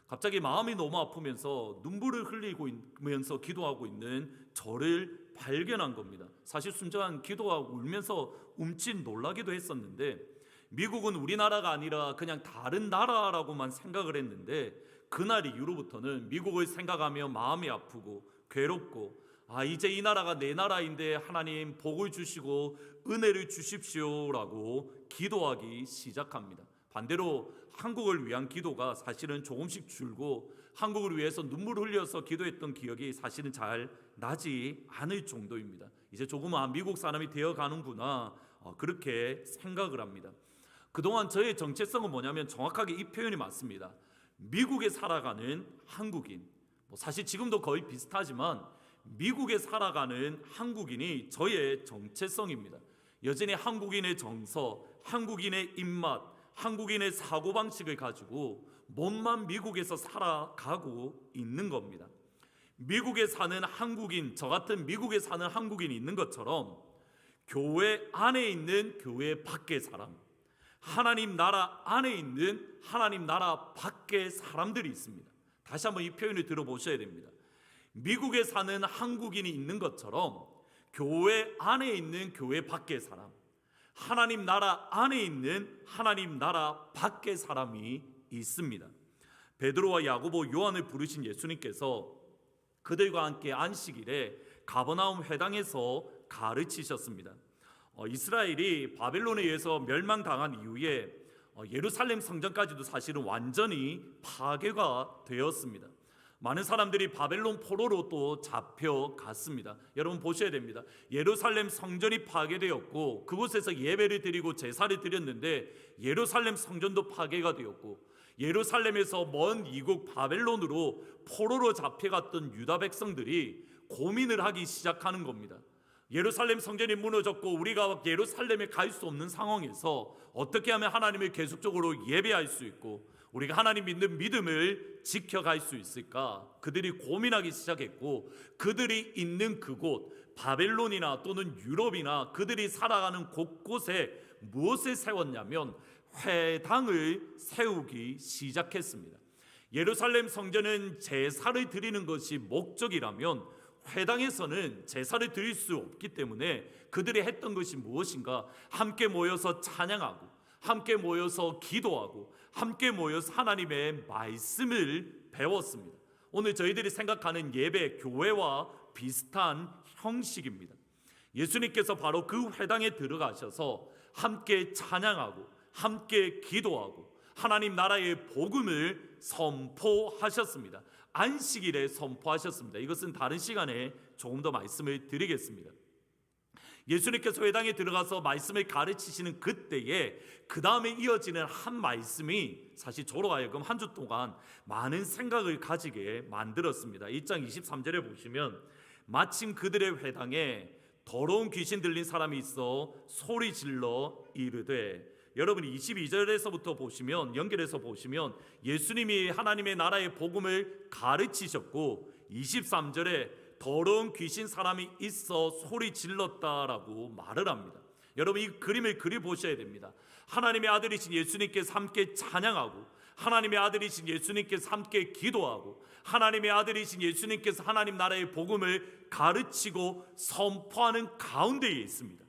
갑자기 마음이 너무 아프면서 눈물을 흘리면서 기도하고 있는 저를 발견한 겁니다. 사실 순전한 기도하고 울면서 움찔 놀라기도 했었는데, 미국은 우리나라가 아니라 그냥 다른 나라라고만 생각을 했는데, 그날 이후로부터는 미국을 생각하며 마음이 아프고 괴롭고, 이제 이 나라가 내 나라인데 하나님 복을 주시고 은혜를 주십시오라고 기도하기 시작합니다. 반대로 한국을 위한 기도가 사실은 조금씩 줄고 한국을 위해서 눈물을 흘려서 기도했던 기억이 사실은 잘 나지 않을 정도입니다. 이제 조금은 미국 사람이 되어가는구나 그렇게 생각을 합니다. 그동안 저의 정체성은 뭐냐면 정확하게 이 표현이 맞습니다. 미국에 살아가는 한국인. 사실 지금도 거의 비슷하지만 미국에 살아가는 한국인이 저의 정체성입니다. 여전히 한국인의 정서, 한국인의 입맛, 한국인의 사고방식을 가지고 몸만 미국에서 살아가고 있는 겁니다. 미국에 사는 한국인, 저 같은 미국에 사는 한국인이 있는 것처럼 교회 안에 있는 교회 밖의 사람, 하나님 나라 안에 있는 하나님 나라 밖의 사람들이 있습니다. 다시 한번 이 표현을 들어보셔야 됩니다. 미국에 사는 한국인이 있는 것처럼 교회 안에 있는 교회 밖의 사람, 하나님 나라 안에 있는 하나님 나라 밖의 사람이 있습니다. 베드로와 야고보, 요한을 부르신 예수님께서 그들과 함께 안식일에 가버나움 회당에서 가르치셨습니다. 이스라엘이 바벨론에 의해서 멸망당한 이후에 예루살렘 성전까지도 사실은 완전히 파괴가 되었습니다. 많은 사람들이 바벨론 포로로 또 잡혀갔습니다. 여러분 보셔야 됩니다. 예루살렘 성전이 파괴되었고 그곳에서 예배를 드리고 제사를 드렸는데 예루살렘 성전도 파괴가 되었고, 예루살렘에서 먼 이국 바벨론으로 포로로 잡혀갔던 유다 백성들이 고민을 하기 시작하는 겁니다. 예루살렘 성전이 무너졌고 우리가 예루살렘에 갈 수 없는 상황에서 어떻게 하면 하나님을 계속적으로 예배할 수 있고 우리가 하나님 믿는 믿음을 지켜갈 수 있을까? 그들이 고민하기 시작했고, 그들이 있는 그곳 바벨론이나 또는 유럽이나 그들이 살아가는 곳곳에 무엇을 세웠냐면 회당을 세우기 시작했습니다. 예루살렘 성전은 제사를 드리는 것이 목적이라면 회당에서는 제사를 드릴 수 없기 때문에 그들이 했던 것이 무엇인가? 함께 모여서 찬양하고, 함께 모여서 기도하고, 함께 모여서 하나님의 말씀을 배웠습니다. 오늘 저희들이 생각하는 예배, 교회와 비슷한 형식입니다. 예수님께서 바로 그 회당에 들어가셔서 함께 찬양하고 함께 기도하고 하나님 나라의 복음을 선포하셨습니다. 안식일에 선포하셨습니다. 이것은 다른 시간에 조금 더 말씀을 드리겠습니다. 예수님께서 회당에 들어가서 말씀을 가르치시는 그때에 그 다음에 이어지는 한 말씀이 사실 저로 하여금 한 주 동안 많은 생각을 가지게 만들었습니다. 1장 23절에 보시면 마침 그들의 회당에 더러운 귀신 들린 사람이 있어 소리 질러 이르되, 여러분이 22절에서부터 보시면, 연결해서 보시면 예수님이 하나님의 나라의 복음을 가르치셨고 23절에 더러운 귀신 사람이 있어 소리 질렀다라고 말을 합니다. 여러분 이 그림을 그려보셔야 됩니다. 하나님의 아들이신 예수님께서 함께 찬양하고, 하나님의 아들이신 예수님께서 함께 기도하고, 하나님의 아들이신 예수님께서 하나님 나라의 복음을 가르치고 선포하는 가운데에 있습니다.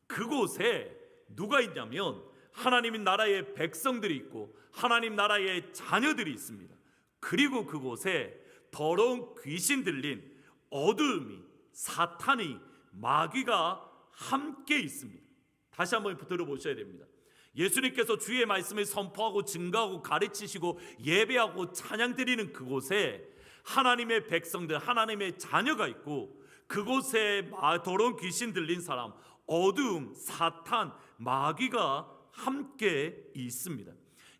그곳에 누가 있냐면 하나님 나라의 백성들이 있고 하나님 나라의 자녀들이 있습니다. 그리고 그곳에 더러운 귀신 들린 어두움이, 사탄이, 마귀가 함께 있습니다. 다시 한번 들어보셔야 됩니다. 예수님께서 주의 말씀을 선포하고 증거하고 가르치시고 예배하고 찬양 드리는 그곳에 하나님의 백성들, 하나님의 자녀가 있고, 그곳에 더러운 귀신 들린 사람, 어두움, 사탄, 마귀가 함께 있습니다.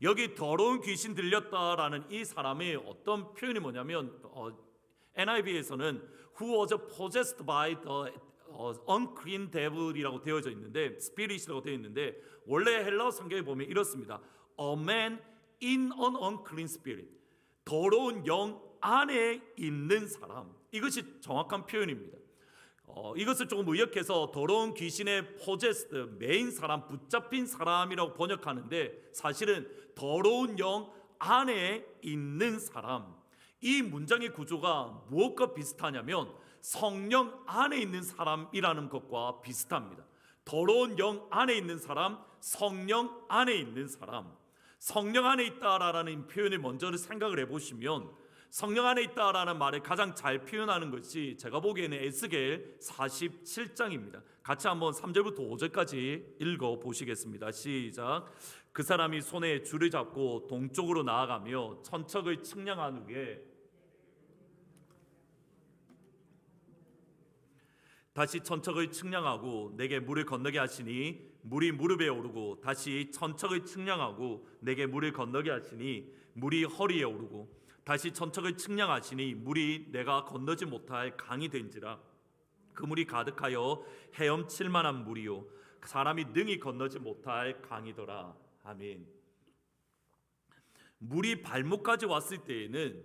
여기 더러운 귀신 들렸다라는 이 사람의 어떤 표현이 뭐냐면 NIV에서는 who was possessed by the unclean devil이라고 되어져 있는데, spirit이라고 되어 있는데, 원래 헬라어 성경에 보면 이렇습니다. A man in an unclean spirit, 더러운 영 안에 있는 사람. 이것이 정확한 표현입니다. 이것을 조금 의역해서 더러운 귀신의 possessed, 메인 사람, 붙잡힌 사람이라고 번역하는데, 사실은 더러운 영 안에 있는 사람. 이 문장의 구조가 무엇과 비슷하냐면 성령 안에 있는 사람이라는 것과 비슷합니다. 더러운 영 안에 있는 사람, 성령 안에 있는 사람. 성령 안에 있다라는 표현을 먼저 생각을 해보시면, 성령 안에 있다라는 말을 가장 잘 표현하는 것이 제가 보기에는 에스겔 47장입니다. 같이 한번 3절부터 5절까지 읽어보시겠습니다. 시작. 그 사람이 손에 줄을 잡고 동쪽으로 나아가며 천척을 측량한 후에 다시 천척을 측량하고 내게 물을 건너게 하시니 물이 무릎에 오르고, 다시 천척을 측량하고 내게 물을 건너게 하시니 물이 허리에 오르고, 다시 천척을 측량하시니 물이 내가 건너지 못할 강이 된지라. 그 물이 가득하여 헤엄칠 만한 물이요 사람이 능히 건너지 못할 강이더라. 아멘. 물이 발목까지 왔을 때에는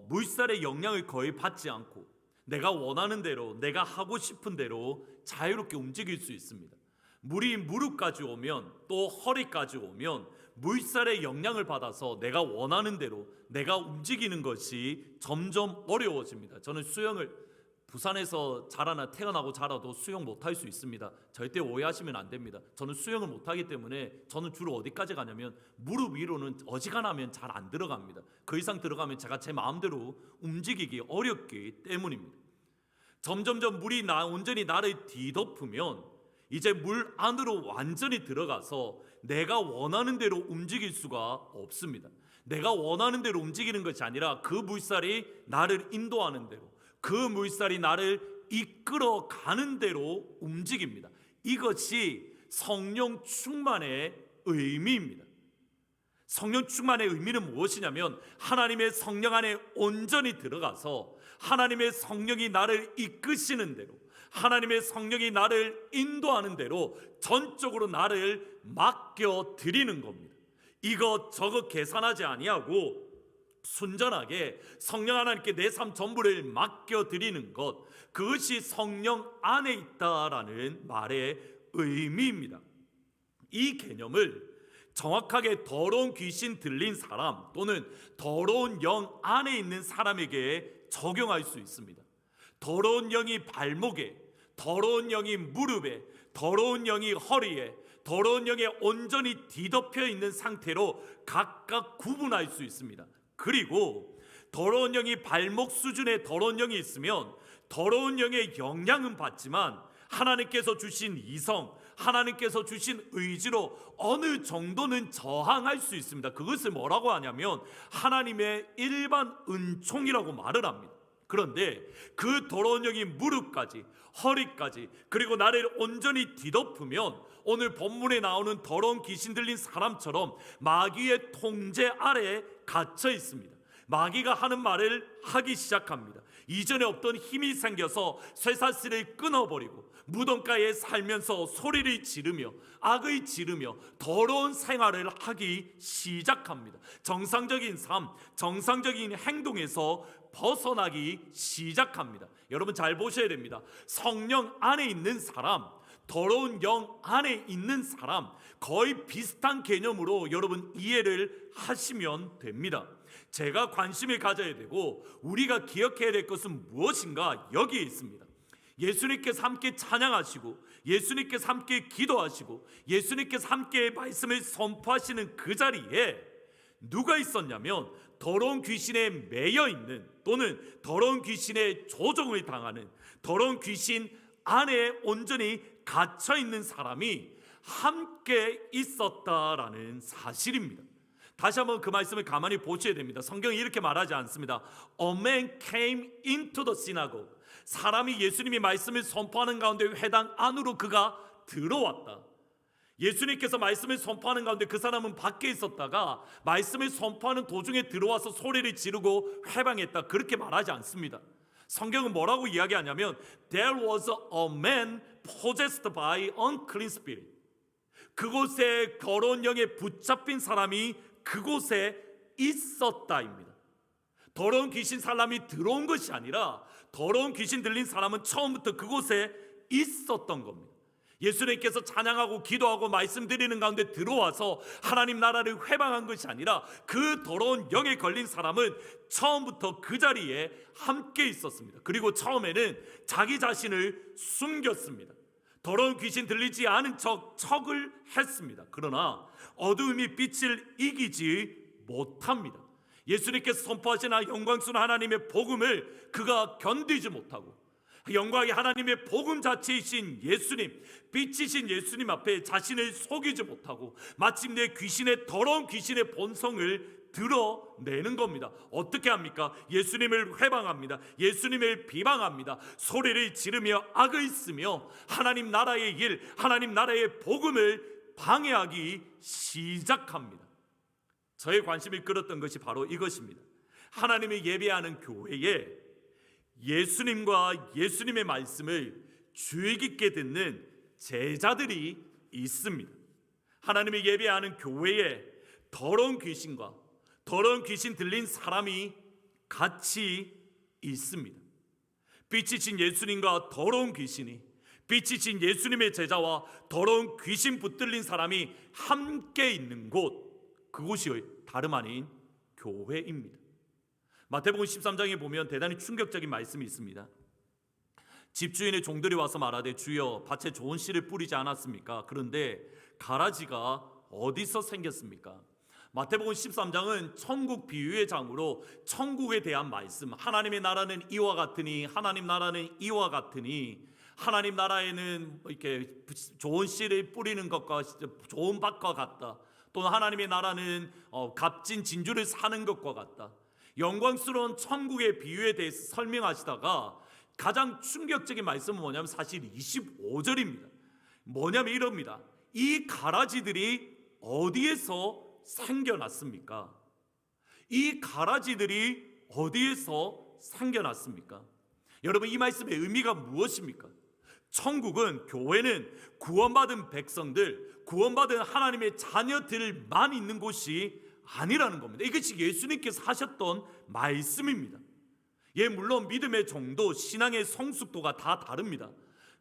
물살의 영향을 거의 받지 않고 내가 원하는 대로, 내가 하고 싶은 대로 자유롭게 움직일 수 있습니다. 물이 무릎까지 오면, 또 허리까지 오면 물살의 영향을 받아서 내가 원하는 대로 내가 움직이는 것이 점점 어려워집니다. 저는 수영을 부산에서 태어나고 자라도 수영 못할 수 있습니다. 절대 오해하시면 안 됩니다. 저는 수영을 못하기 때문에 저는 주로 어디까지 가냐면 무릎 위로는 어지간하면 잘 안 들어갑니다. 그 이상 들어가면 제가 제 마음대로 움직이기 어렵기 때문입니다. 점점점 물이 온전히 나를 뒤덮으면 이제 물 안으로 완전히 들어가서 내가 원하는 대로 움직일 수가 없습니다. 내가 원하는 대로 움직이는 것이 아니라 그 물살이 나를 인도하는 대로, 그 물살이 나를 이끌어 가는 대로 움직입니다. 이것이 성령 충만의 의미입니다. 성령 충만의 의미는 무엇이냐면 하나님의 성령 안에 온전히 들어가서 하나님의 성령이 나를 이끄시는 대로, 하나님의 성령이 나를 인도하는 대로 전적으로 나를 맡겨 드리는 겁니다. 이것저것 계산하지 아니하고 순전하게 성령 하나님께 내 삶 전부를 맡겨 드리는 것, 그것이 성령 안에 있다라는 말의 의미입니다. 이 개념을 정확하게 더러운 귀신 들린 사람 또는 더러운 영 안에 있는 사람에게 적용할 수 있습니다. 더러운 영이 발목에, 더러운 영이 무릎에, 더러운 영이 허리에, 더러운 영에 온전히 뒤덮여 있는 상태로 각각 구분할 수 있습니다. 그리고 더러운 영이 발목 수준의 더러운 영이 있으면 더러운 영의 영향은 받지만 하나님께서 주신 이성, 하나님께서 주신 의지로 어느 정도는 저항할 수 있습니다. 그것을 뭐라고 하냐면 하나님의 일반 은총이라고 말을 합니다. 그런데 그 더러운 영이 무릎까지, 허리까지, 그리고 나를 온전히 뒤덮으면 오늘 본문에 나오는 더러운 귀신 들린 사람처럼 마귀의 통제 아래에 갇혀 있습니다. 마귀가 하는 말을 하기 시작합니다. 이전에 없던 힘이 생겨서 쇠사슬을 끊어버리고 무덤가에 살면서 소리를 지르며 악을 지르며 더러운 생활을 하기 시작합니다. 정상적인 삶, 정상적인 행동에서 벗어나기 시작합니다. 여러분 잘 보셔야 됩니다. 성령 안에 있는 사람, 더러운 영 안에 있는 사람, 거의 비슷한 개념으로 여러분 이해를 하시면 됩니다. 제가 관심을 가져야 되고 우리가 기억해야 될 것은 무엇인가 여기에 있습니다. 예수님께서 함께 찬양하시고 예수님께서 함께 기도하시고 예수님께서 함께 말씀을 선포하시는 그 자리에 누가 있었냐면 더러운 귀신에 매여 있는 또는 더러운 귀신의 조종을 당하는 더러운 귀신 안에 온전히 갇혀 있는 사람이 함께 있었다라는 사실입니다. 다시 한번 그 말씀을 가만히 보셔야 됩니다. 성경이 이렇게 말하지 않습니다. A man came into the synagogue. 사람이 예수님이 말씀을 선포하는 가운데 회당 안으로 그가 들어왔다. 예수님께서 말씀을 선포하는 가운데 그 사람은 밖에 있었다가 말씀을 선포하는 도중에 들어와서 소리를 지르고 회방했다. 그렇게 말하지 않습니다. 성경은 뭐라고 이야기하냐면 There was a man possessed by unclean spirit. 그곳에 더러운 영에 붙잡힌 사람이 그곳에 있었다입니다. 더러운 귀신 사람이 들어온 것이 아니라 더러운 귀신 들린 사람은 처음부터 그곳에 있었던 겁니다. 예수님께서 찬양하고 기도하고 말씀드리는 가운데 들어와서 하나님 나라를 회방한 것이 아니라 그 더러운 영에 걸린 사람은 처음부터 그 자리에 함께 있었습니다. 그리고 처음에는 자기 자신을 숨겼습니다. 더러운 귀신 들리지 않은 척을 했습니다. 그러나 어두움이 빛을 이기지 못합니다. 예수님께서 선포하시나 영광스러운 하나님의 복음을 그가 견디지 못하고 영광이 하나님의 복음 자체이신 예수님, 빛이신 예수님 앞에 자신을 속이지 못하고 마침내 더러운 귀신의 본성을 드러내는 겁니다. 어떻게 합니까? 예수님을 회방합니다. 예수님을 비방합니다. 소리를 지르며 악을 쓰며 하나님 나라의 일, 하나님 나라의 복음을 방해하기 시작합니다. 저의 관심을 끌었던 것이 바로 이것입니다. 하나님을 예배하는 교회에 예수님과 예수님의 말씀을 주의 깊게 듣는 제자들이 있습니다. 하나님을 예배하는 교회에 더러운 귀신과 더러운 귀신 들린 사람이 같이 있습니다. 빛이신 예수님과 더러운 귀신이, 빛이신 예수님의 제자와 더러운 귀신 붙들린 사람이 함께 있는 곳, 그곳이 다름 아닌 교회입니다. 마태복음 13장에 보면 대단히 충격적인 말씀이 있습니다. 집주인의 종들이 와서 말하되 주여 밭에 좋은 씨를 뿌리지 않았습니까? 그런데 가라지가 어디서 생겼습니까? 마태복음 13장은 천국 비유의 장으로 천국에 대한 말씀, 하나님의 나라는 이와 같으니 하나님 나라는 이와 같으니 하나님 나라에는 이렇게 좋은 씨를 뿌리는 것과 좋은 밭과 같다. 또는 하나님의 나라는 값진 진주를 사는 것과 같다. 영광스러운 천국의 비유에 대해서 설명하시다가 가장 충격적인 말씀은 뭐냐면 사실 25절입니다. 뭐냐면 이럽니다. 이 가라지들이 어디에서 생겨났습니까? 이 가라지들이 어디에서 생겨났습니까? 여러분 이 말씀의 의미가 무엇입니까? 천국은, 교회는 구원받은 백성들, 구원받은 하나님의 자녀들만 있는 곳이 아니라는 겁니다. 이것이 예수님께서 하셨던 말씀입니다. 물론 믿음의 정도, 신앙의 성숙도가 다 다릅니다.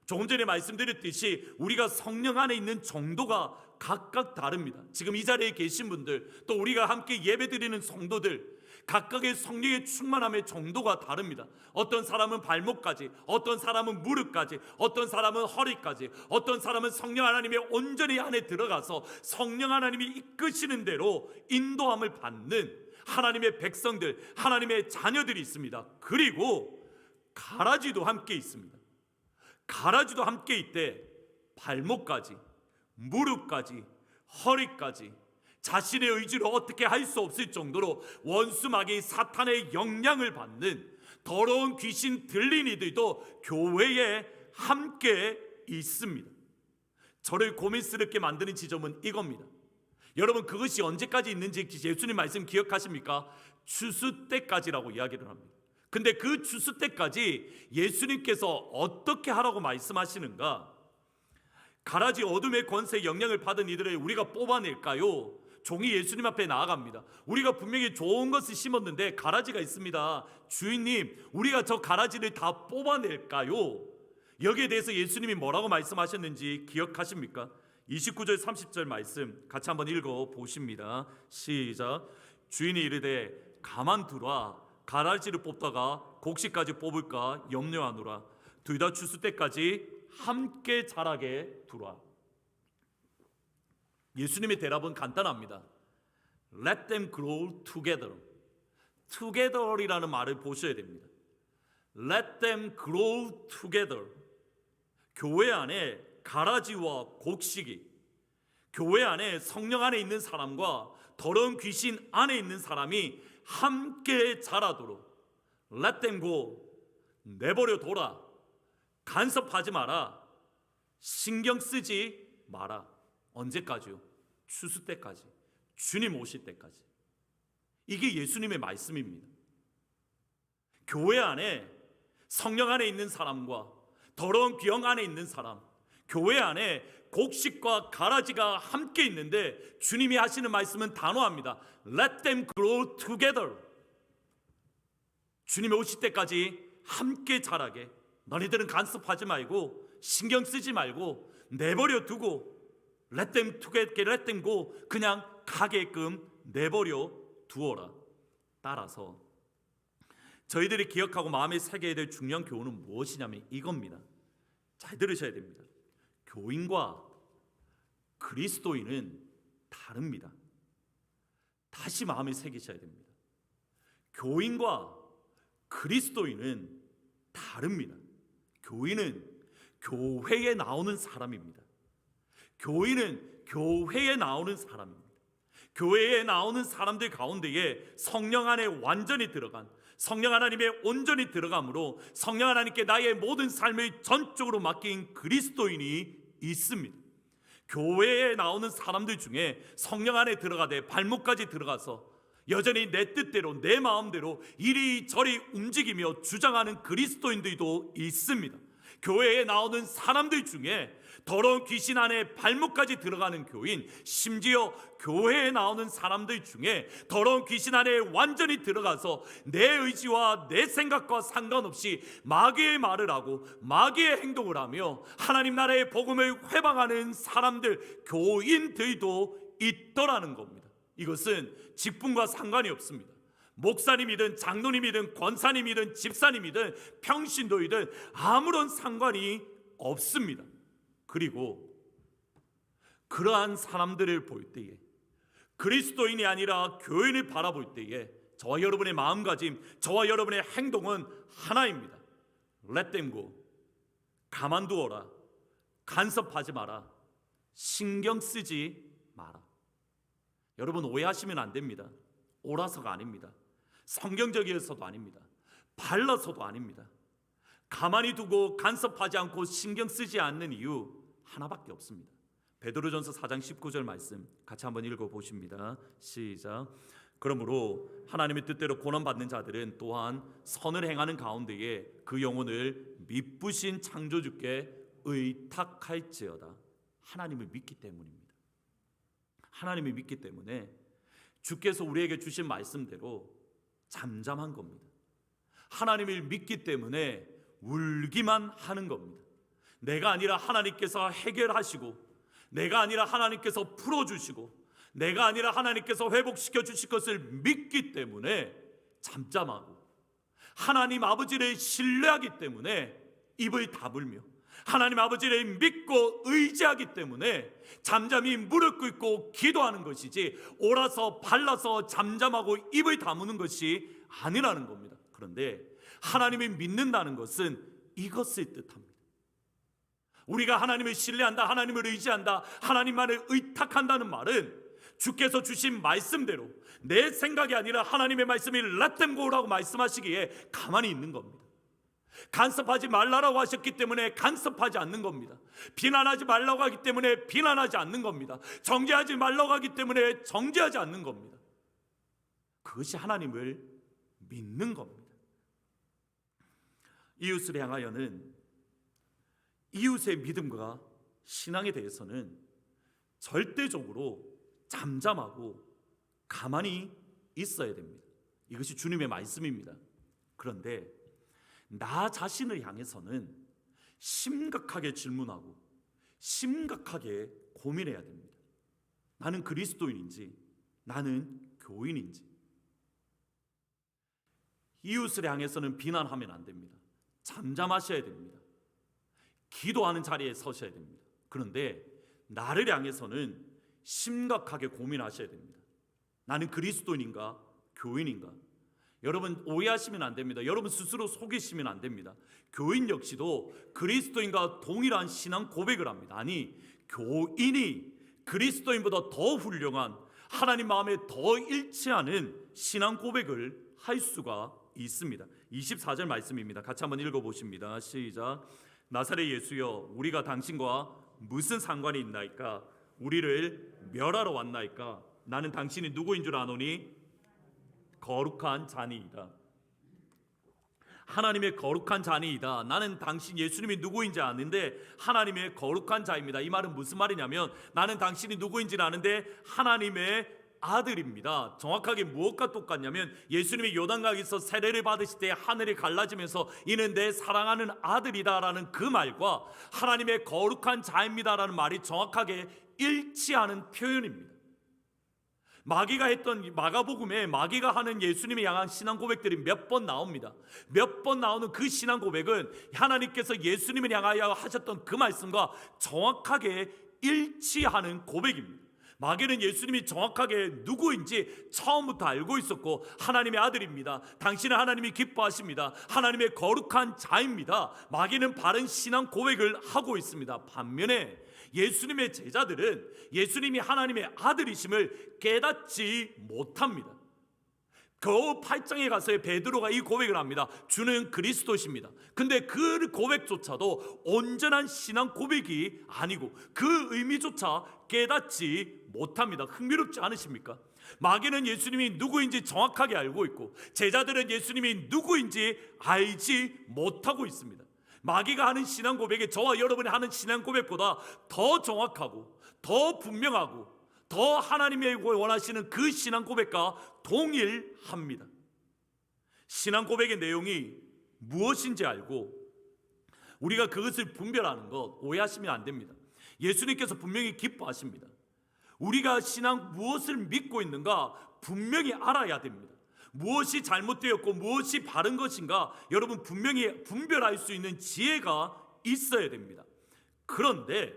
조금 전에 말씀드렸듯이 우리가 성령 안에 있는 정도가 각각 다릅니다. 지금 이 자리에 계신 분들, 또 우리가 함께 예배드리는 성도들, 각각의 성령의 충만함의 정도가 다릅니다. 어떤 사람은 발목까지, 어떤 사람은 무릎까지, 어떤 사람은 허리까지, 어떤 사람은 성령 하나님의 온전히 안에 들어가서 성령 하나님이 이끄시는 대로 인도함을 받는 하나님의 백성들, 하나님의 자녀들이 있습니다. 그리고 가라지도 함께 있습니다. 가라지도 함께 있대. 발목까지, 무릎까지, 허리까지 자신의 의지로 어떻게 할 수 없을 정도로 원수마귀 사탄의 영향을 받는 더러운 귀신 들린 이들도 교회에 함께 있습니다. 저를 고민스럽게 만드는 지점은 이겁니다. 여러분, 그것이 언제까지 있는지 예수님 말씀 기억하십니까? 추수 때까지라고 이야기를 합니다. 근데 그 추수 때까지 예수님께서 어떻게 하라고 말씀하시는가? 가라지 어둠의 권세의 영향을 받은 이들을 우리가 뽑아낼까요? 종이 예수님 앞에 나아갑니다. 우리가 분명히 좋은 것을 심었는데 가라지가 있습니다. 주인님, 우리가 저 가라지를 다 뽑아낼까요? 여기에 대해서 예수님이 뭐라고 말씀하셨는지 기억하십니까? 29절 30절 말씀 같이 한번 읽어보십니다. 시작. 주인이 이르되 가만두라. 가라지를 뽑다가 곡식까지 뽑을까 염려하노라. 둘 다 추수 때까지 함께 자라게 두라. 예수님의 대답은 간단합니다. Let them grow together. together이라는 말을 보셔야 됩니다. Let them grow together. 교회 안에 가라지와 곡식이, 교회 안에 성령 안에 있는 사람과 더러운 귀신 안에 있는 사람이 함께 자라도록 Let them go. 내버려 둬라. 간섭하지 마라. 신경 쓰지 마라. 언제까지요? 추수 때까지, 주님 오실 때까지. 이게 예수님의 말씀입니다. 교회 안에 성령 안에 있는 사람과 더러운 귀형 안에 있는 사람, 교회 안에 곡식과 가라지가 함께 있는데 주님이 하시는 말씀은 단호합니다. Let them grow together. 주님이 오실 때까지 함께 자라게. 너희들은 간섭하지 말고 신경 쓰지 말고 내버려 두고 Let them together, let them go. 그냥 가게끔 내버려 두어라. 따라서 저희들이 기억하고 마음에 새겨야 될 중요한 교훈은 무엇이냐면 이겁니다. 잘 들으셔야 됩니다. 교인과 그리스도인은 다릅니다. 다시 마음에 새기셔야 됩니다. 교인과 그리스도인은 다릅니다. 교인은 교회에 나오는 사람입니다. 교인은 교회에 나오는 사람입니다. 교회에 나오는 사람들 가운데에 성령 안에 완전히 들어간, 성령 하나님의 온전히 들어감으로 성령 하나님께 나의 모든 삶을 전적으로 맡긴 그리스도인이 있습니다. 교회에 나오는 사람들 중에 성령 안에 들어가되 발목까지 들어가서 여전히 내 뜻대로 내 마음대로 이리저리 움직이며 주장하는 그리스도인들도 있습니다. 교회에 나오는 사람들 중에 더러운 귀신 안에 발목까지 들어가는 교인, 심지어 교회에 나오는 사람들 중에 더러운 귀신 안에 완전히 들어가서 내 의지와 내 생각과 상관없이 마귀의 말을 하고 마귀의 행동을 하며 하나님 나라의 복음을 회방하는 사람들, 교인들도 있더라는 겁니다. 이것은 직분과 상관이 없습니다. 목사님이든 장로님이든 권사님이든 집사님이든 평신도이든 아무런 상관이 없습니다. 그리고 그러한 사람들을 볼 때에 그리스도인이 아니라 교인을 바라볼 때에 저와 여러분의 마음가짐, 저와 여러분의 행동은 하나입니다. Let them go. 가만두어라. 간섭하지 마라. 신경 쓰지 마라. 여러분, 오해하시면 안 됩니다. 옳아서가 아닙니다. 성경적이어서도 아닙니다. 발라서도 아닙니다. 가만히 두고 간섭하지 않고 신경 쓰지 않는 이유 하나밖에 없습니다. 베드로전서 4장 19절 말씀 같이 한번 읽어보십니다. 시작. 그러므로 하나님의 뜻대로 고난받는 자들은 또한 선을 행하는 가운데에 그 영혼을 미쁘신 창조주께 의탁할지어다. 하나님을 믿기 때문입니다. 하나님을 믿기 때문에 주께서 우리에게 주신 말씀대로 잠잠한 겁니다. 하나님을 믿기 때문에 울기만 하는 겁니다. 내가 아니라 하나님께서 해결하시고, 내가 아니라 하나님께서 풀어주시고, 내가 아니라 하나님께서 회복시켜 주실 것을 믿기 때문에 잠잠하고, 하나님 아버지를 신뢰하기 때문에 입을 다물며, 하나님 아버지를 믿고 의지하기 때문에 잠잠히 무릎 꿇고 기도하는 것이지, 옳아서 발라서 잠잠하고 입을 다무는 것이 아니라는 겁니다. 그런데 하나님을 믿는다는 것은 이것을 뜻합니다. 우리가 하나님을 신뢰한다, 하나님을 의지한다, 하나님만을 의탁한다는 말은 주께서 주신 말씀대로 내 생각이 아니라 하나님의 말씀이 라템고라고 말씀하시기에 가만히 있는 겁니다. 간섭하지 말라라고 하셨기 때문에 간섭하지 않는 겁니다. 비난하지 말라고 하기 때문에 비난하지 않는 겁니다. 정죄하지 말라고 하기 때문에 정죄하지 않는 겁니다. 그것이 하나님을 믿는 겁니다. 이웃을 향하여는, 이웃의 믿음과 신앙에 대해서는 절대적으로 잠잠하고 가만히 있어야 됩니다. 이것이 주님의 말씀입니다. 그런데 나 자신을 향해서는 심각하게 질문하고 심각하게 고민해야 됩니다. 나는 그리스도인인지, 나는 교인인지. 이웃을 향해서는 비난하면 안 됩니다. 잠잠하셔야 됩니다. 기도하는 자리에 서셔야 됩니다. 그런데 나를 향해서는 심각하게 고민하셔야 됩니다. 나는 그리스도인인가, 교인인가? 여러분 오해하시면 안 됩니다. 여러분 스스로 속이시면 안 됩니다. 교인 역시도 그리스도인과 동일한 신앙 고백을 합니다. 아니, 교인이 그리스도인보다 더 훌륭한, 하나님 마음에 더 일치하는 신앙 고백을 할 수가 있습니다. 24절 말씀입니다. 같이 한번 읽어보십니다. 시작. 나사렛 예수여, 우리가 당신과 무슨 상관이 있나이까? 우리를 멸하러 왔나이까? 나는 당신이 누구인 줄 아노니 거룩한 자니이다. 하나님의 거룩한 자니이다. 나는 당신 예수님이 누구인지 아는데 하나님의 거룩한 자입니다. 이 말은 무슨 말이냐면, 나는 당신이 누구인지는 아는데 하나님의 아들입니다. 정확하게 무엇과 똑같냐면, 예수님이 요단강에서 세례를 받으실 때 하늘이 갈라지면서 이는 내 사랑하는 아들이다라는 그 말과 하나님의 거룩한 자입니다라는 말이 정확하게 일치하는 표현입니다. 마귀가 했던, 마가복음에 마귀가 하는 예수님에 향한 신앙 고백들이 몇 번 나옵니다. 몇 번 나오는 그 신앙 고백은 하나님께서 예수님을 향하여 하셨던 그 말씀과 정확하게 일치하는 고백입니다. 마귀는 예수님이 정확하게 누구인지 처음부터 알고 있었고, 하나님의 아들입니다, 당신은 하나님이 기뻐하십니다, 하나님의 거룩한 자입니다, 마귀는 바른 신앙 고백을 하고 있습니다. 반면에 예수님의 제자들은 예수님이 하나님의 아들이심을 깨닫지 못합니다. 겨우 8장에 가서 베드로가 이 고백을 합니다. 주는 그리스도십니다. 근데 그 고백조차도 온전한 신앙 고백이 아니고 그 의미조차 깨닫지 못합니다. 흥미롭지 않으십니까? 마귀는 예수님이 누구인지 정확하게 알고 있고, 제자들은 예수님이 누구인지 알지 못하고 있습니다. 마귀가 하는 신앙 고백이 저와 여러분이 하는 신앙 고백보다 더 정확하고 더 분명하고 더 하나님이 원하시는 그 신앙 고백과 동일합니다. 신앙 고백의 내용이 무엇인지 알고 우리가 그것을 분별하는 것, 오해하시면 안 됩니다. 예수님께서 분명히 기뻐하십니다. 우리가 신앙 무엇을 믿고 있는가 분명히 알아야 됩니다. 무엇이 잘못되었고 무엇이 바른 것인가 여러분 분명히 분별할 수 있는 지혜가 있어야 됩니다. 그런데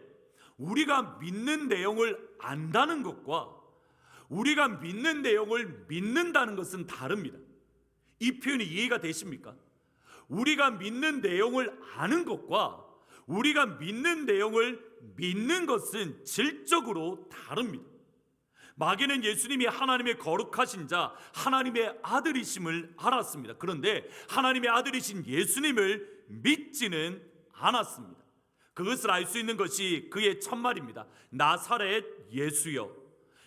우리가 믿는 내용을 안다는 것과 우리가 믿는 내용을 믿는다는 것은 다릅니다. 이 표현이 이해가 되십니까? 우리가 믿는 내용을 아는 것과 우리가 믿는 내용을 믿는 것은 질적으로 다릅니다. 마귀는 예수님이 하나님의 거룩하신 자, 하나님의 아들이심을 알았습니다. 그런데 하나님의 아들이신 예수님을 믿지는 않았습니다. 그것을 알 수 있는 것이 그의 첫말입니다. 나사렛 예수여.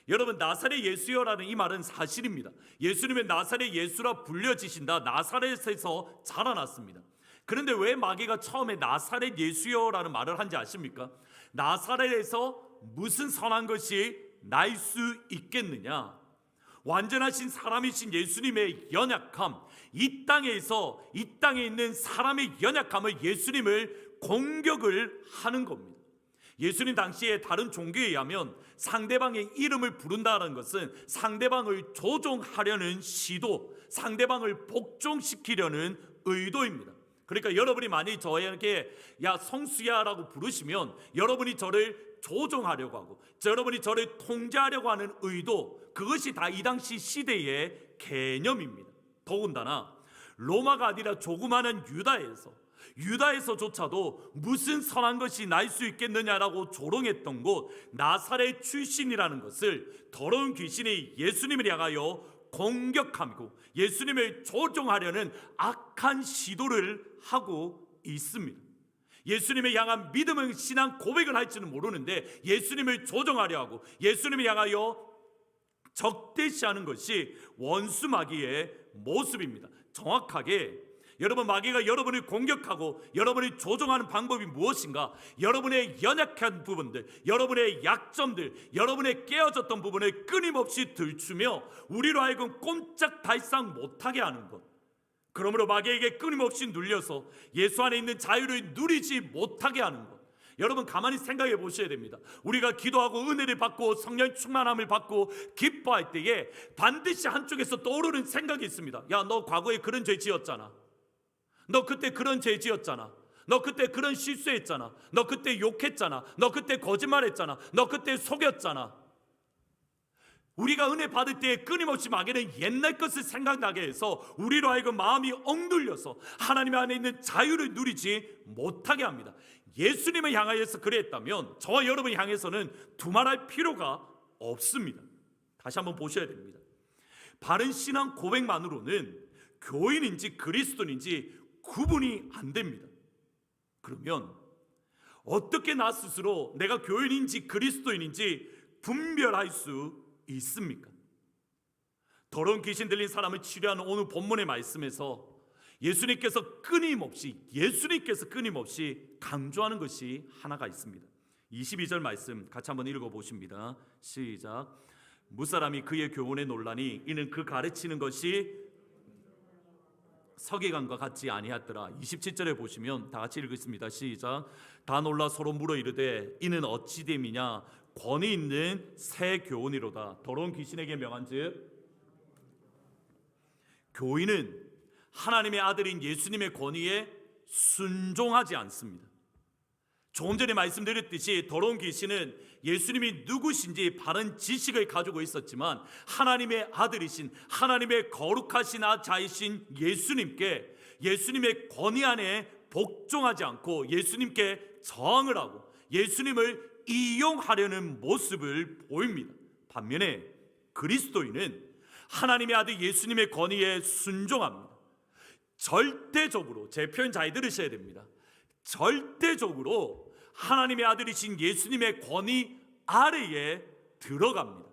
여러분, 나사렛 예수여라는 이 말은 사실입니다. 예수님은 나사렛 예수라 불려지신다. 나사렛에서 자라났습니다. 그런데 왜 마귀가 처음에 나사렛 예수여라는 말을 한지 아십니까? 나사렛에서 무슨 선한 것이 날 수 있겠느냐? 완전하신 사람이신 예수님의 연약함, 이 땅에 있는 사람의 연약함을 예수님을 공격을 하는 겁니다. 예수님 당시에 다른 종교에 의하면 상대방의 이름을 부른다는 것은 상대방을 조종하려는 시도, 상대방을 복종시키려는 의도입니다. 그러니까 여러분이 만약에 저에게 야 성수야 라고 부르시면 여러분이 저를 조종하려고 하고 여러분이 저를 통제하려고 하는 의도, 그것이 다 이 당시 시대의 개념입니다. 더군다나 로마가 아니라 조그마한 유다에서조차도 무슨 선한 것이 날 수 있겠느냐라고 조롱했던 곳 나사렛 출신이라는 것을 더러운 귀신이 예수님을 향하여 공격하고 예수님을 조종하려는 악한 시도를 하고 있습니다. 예수님을 향한 믿음의 신앙 고백을 할지는 모르는데 예수님을 조종하려 하고 예수님을 향하여 적대시하는 것이 원수 마귀의 모습입니다. 정확하게 여러분, 마귀가 여러분을 공격하고 여러분을 조종하는 방법이 무엇인가? 여러분의 연약한 부분들, 여러분의 약점들, 여러분의 깨어졌던 부분을 끊임없이 들추며 우리로 하여금 꼼짝달싹 못하게 하는 것, 그러므로 마귀에게 끊임없이 눌려서 예수 안에 있는 자유를 누리지 못하게 하는 것. 여러분 가만히 생각해 보셔야 됩니다. 우리가 기도하고 은혜를 받고 성령 충만함을 받고 기뻐할 때에 반드시 한쪽에서 떠오르는 생각이 있습니다. 야, 너 과거에 그런 죄 지었잖아. 너 그때 그런 죄 지었잖아. 너 그때 그런 실수했잖아. 너 그때 욕했잖아. 너 그때 거짓말했잖아. 너 그때 속였잖아. 우리가 은혜 받을 때 끊임없이 마귀는 옛날 것을 생각나게 해서 우리로 하여금 마음이 엉들려서 하나님 안에 있는 자유를 누리지 못하게 합니다. 예수님을 향하여서 그랬다면 저와 여러분을 향해서는 두말할 필요가 없습니다. 다시 한번 보셔야 됩니다. 바른 신앙 고백만으로는 교인인지 그리스도인지 구분이 안 됩니다. 그러면 어떻게 나 스스로 내가 교인인지 그리스도인인지 분별할 수 있습니까? 더러운 귀신 들린 사람을 치료하는 오늘 본문의 말씀에서 예수님께서 끊임없이 강조하는 것이 하나가 있습니다. 22절 말씀 같이 한번 읽어보십니다. 시작. 무사람이 그의 교훈에 놀라니 이는 그 가르치는 것이 서기관과 같지 아니하더라. 27절에 보시면 다 같이 읽겠습니다. 시작. 다 놀라 서로 물어 이르되 이는 어찌 됨이냐 권위 있는 새 교훈이로다. 더러운 귀신에게 명한즉 교인은 하나님의 아들인 예수님의 권위에 순종하지 않습니다. 조금 전에 말씀드렸듯이 더러운 귀신은 예수님이 누구신지 바른 지식을 가지고 있었지만 하나님의 아들이신 하나님의 거룩하신 자이신 예수님께 예수님의 권위 안에 복종하지 않고 예수님께 저항을 하고 예수님을 이용하려는 모습을 보입니다. 반면에 그리스도인은 하나님의 아들 예수님의 권위에 순종합니다. 절대적으로, 제 표현 잘 들으셔야 됩니다. 절대적으로 하나님의 아들이신 예수님의 권위 아래에 들어갑니다.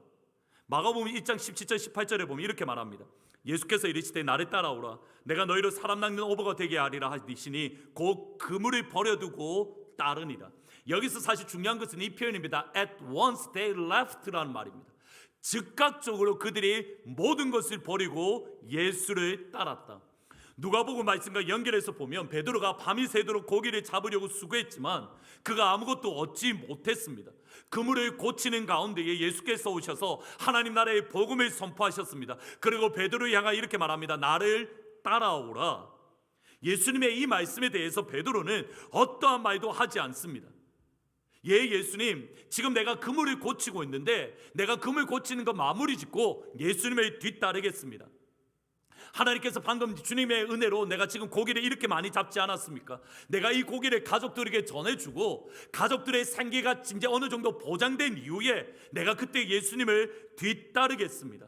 마가복음 1장 17절 18절에 보면 이렇게 말합니다. 예수께서 이르시되 나를 따라오라 내가 너희를 사람 낚는 어부가 되게 하리라 하시니 곧 그물을 버려두고 따르니라. 여기서 사실 중요한 것은 이 표현입니다. At once they left라는 말입니다. 즉각적으로 그들이 모든 것을 버리고 예수를 따랐다. 누가복음 말씀과 연결해서 보면 베드로가 밤이 새도록 고기를 잡으려고 수고했지만 그가 아무것도 얻지 못했습니다. 그물을 고치는 가운데에 예수께서 오셔서 하나님 나라의 복음을 선포하셨습니다. 그리고 베드로를 향하여 이렇게 말합니다. 나를 따라오라. 예수님의 이 말씀에 대해서 베드로는 어떠한 말도 하지 않습니다. 예, 예수님, 지금 내가 그물을 고치고 있는데 내가 그물 고치는 거 마무리 짓고 예수님을 뒤따르겠습니다. 하나님께서 방금 주님의 은혜로 내가 지금 고기를 이렇게 많이 잡지 않았습니까? 내가 이 고기를 가족들에게 전해주고 가족들의 생계가 이제 어느 정도 보장된 이후에 내가 그때 예수님을 뒤따르겠습니다.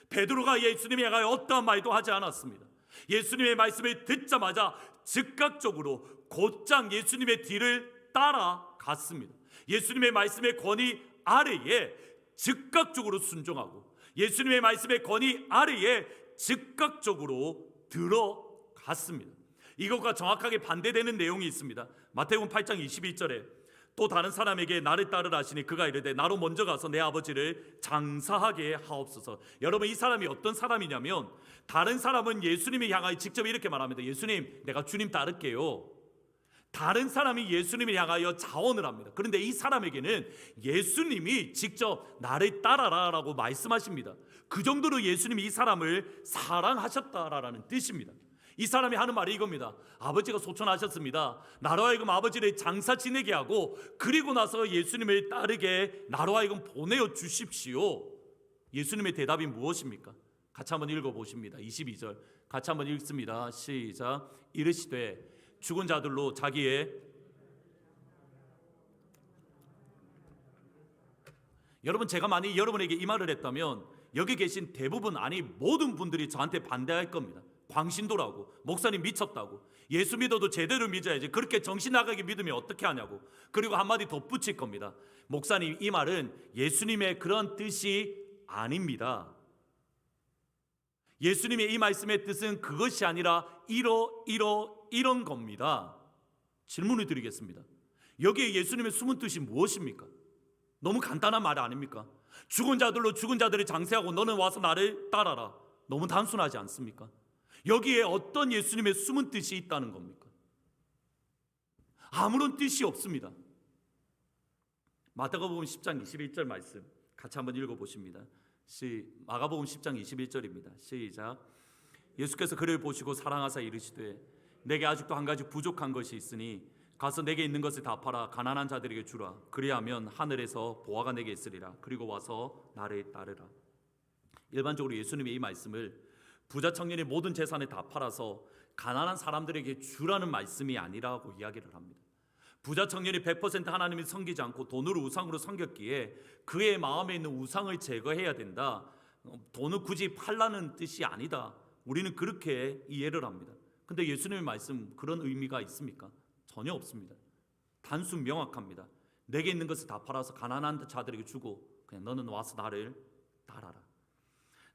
베드로가 예수님에 향하여 어떠한 말도 하지 않았습니다. 예수님의 말씀을 듣자마자 즉각적으로 곧장 예수님의 뒤를 따라갔습니다. 예수님의 말씀의 권위 아래에 즉각적으로 순종하고 예수님의 말씀의 권위 아래에 즉각적으로 들어갔습니다. 이것과 정확하게 반대되는 내용이 있습니다. 마태복음 8장 21절에 또 다른 사람에게 나를 따르라 하시니 그가 이르되 나로 먼저 가서 내 아버지를 장사하게 하옵소서. 여러분, 이 사람이 어떤 사람이냐면 다른 사람은 예수님이 향하여 직접 이렇게 말합니다. 예수님, 내가 주님 따를게요. 다른 사람이 예수님을 향하여 자원을 합니다. 그런데 이 사람에게는 예수님이 직접 나를 따라라 라고 말씀하십니다. 그 정도로 예수님이 이 사람을 사랑하셨다라는 뜻입니다. 이 사람이 하는 말이 이겁니다. 아버지가 소천하셨습니다. 나로 하여금 아버지를 장사 지내게 하고 그리고 나서 예수님을 따르게 나로 하여금 보내어 주십시오. 예수님의 대답이 무엇입니까? 같이 한번 읽어보십니다. 22절 같이 한번 읽습니다. 시작. 이르시되 죽은 자들로 자기의 여러분, 제가 만약 여러분에게 이 말을 했다면 여기 계신 대부분, 아니 모든 분들이 저한테 반대할 겁니다. 광신도라고, 목사님 미쳤다고, 예수 믿어도 제대로 믿어야지, 그렇게 정신 나가게 믿으면 어떻게 하냐고. 그리고 한마디 덧붙일 겁니다. 목사님, 이 말은 예수님의 그런 뜻이 아닙니다. 예수님의 이 말씀의 뜻은 그것이 아니라 이런 겁니다. 질문을 드리겠습니다. 여기에 예수님의 숨은 뜻이 무엇입니까? 너무 간단한 말 아닙니까? 죽은 자들로 죽은 자들을 장세하고 너는 와서 나를 따라라. 너무 단순하지 않습니까? 여기에 어떤 예수님의 숨은 뜻이 있다는 겁니까? 아무런 뜻이 없습니다. 마태복음 10장 21절 말씀 같이 한번 읽어보십니다. 마가복음 10장 21절입니다. 시작. 예수께서 그를 보시고 사랑하사 이르시되 내게 아직도 한 가지 부족한 것이 있으니 가서 내게 있는 것을 다 팔아 가난한 자들에게 주라. 그리하면 하늘에서 보화가 내게 있으리라. 그리고 와서 나를 따르라. 일반적으로 예수님의 이 말씀을 부자 청년이 모든 재산을 다 팔아서 가난한 사람들에게 주라는 말씀이 아니라고 이야기를 합니다. 부자 청년이 100% 하나님을 섬기지 않고 돈으로 우상으로 섬겼기에 그의 마음에 있는 우상을 제거해야 된다. 돈을 굳이 팔라는 뜻이 아니다. 우리는 그렇게 이해를 합니다. 근데 예수님의 말씀 그런 의미가 있습니까? 전혀 없습니다. 단순 명확합니다. 내게 있는 것을 다 팔아서 가난한 자들에게 주고 그냥 너는 와서 나를 따라라.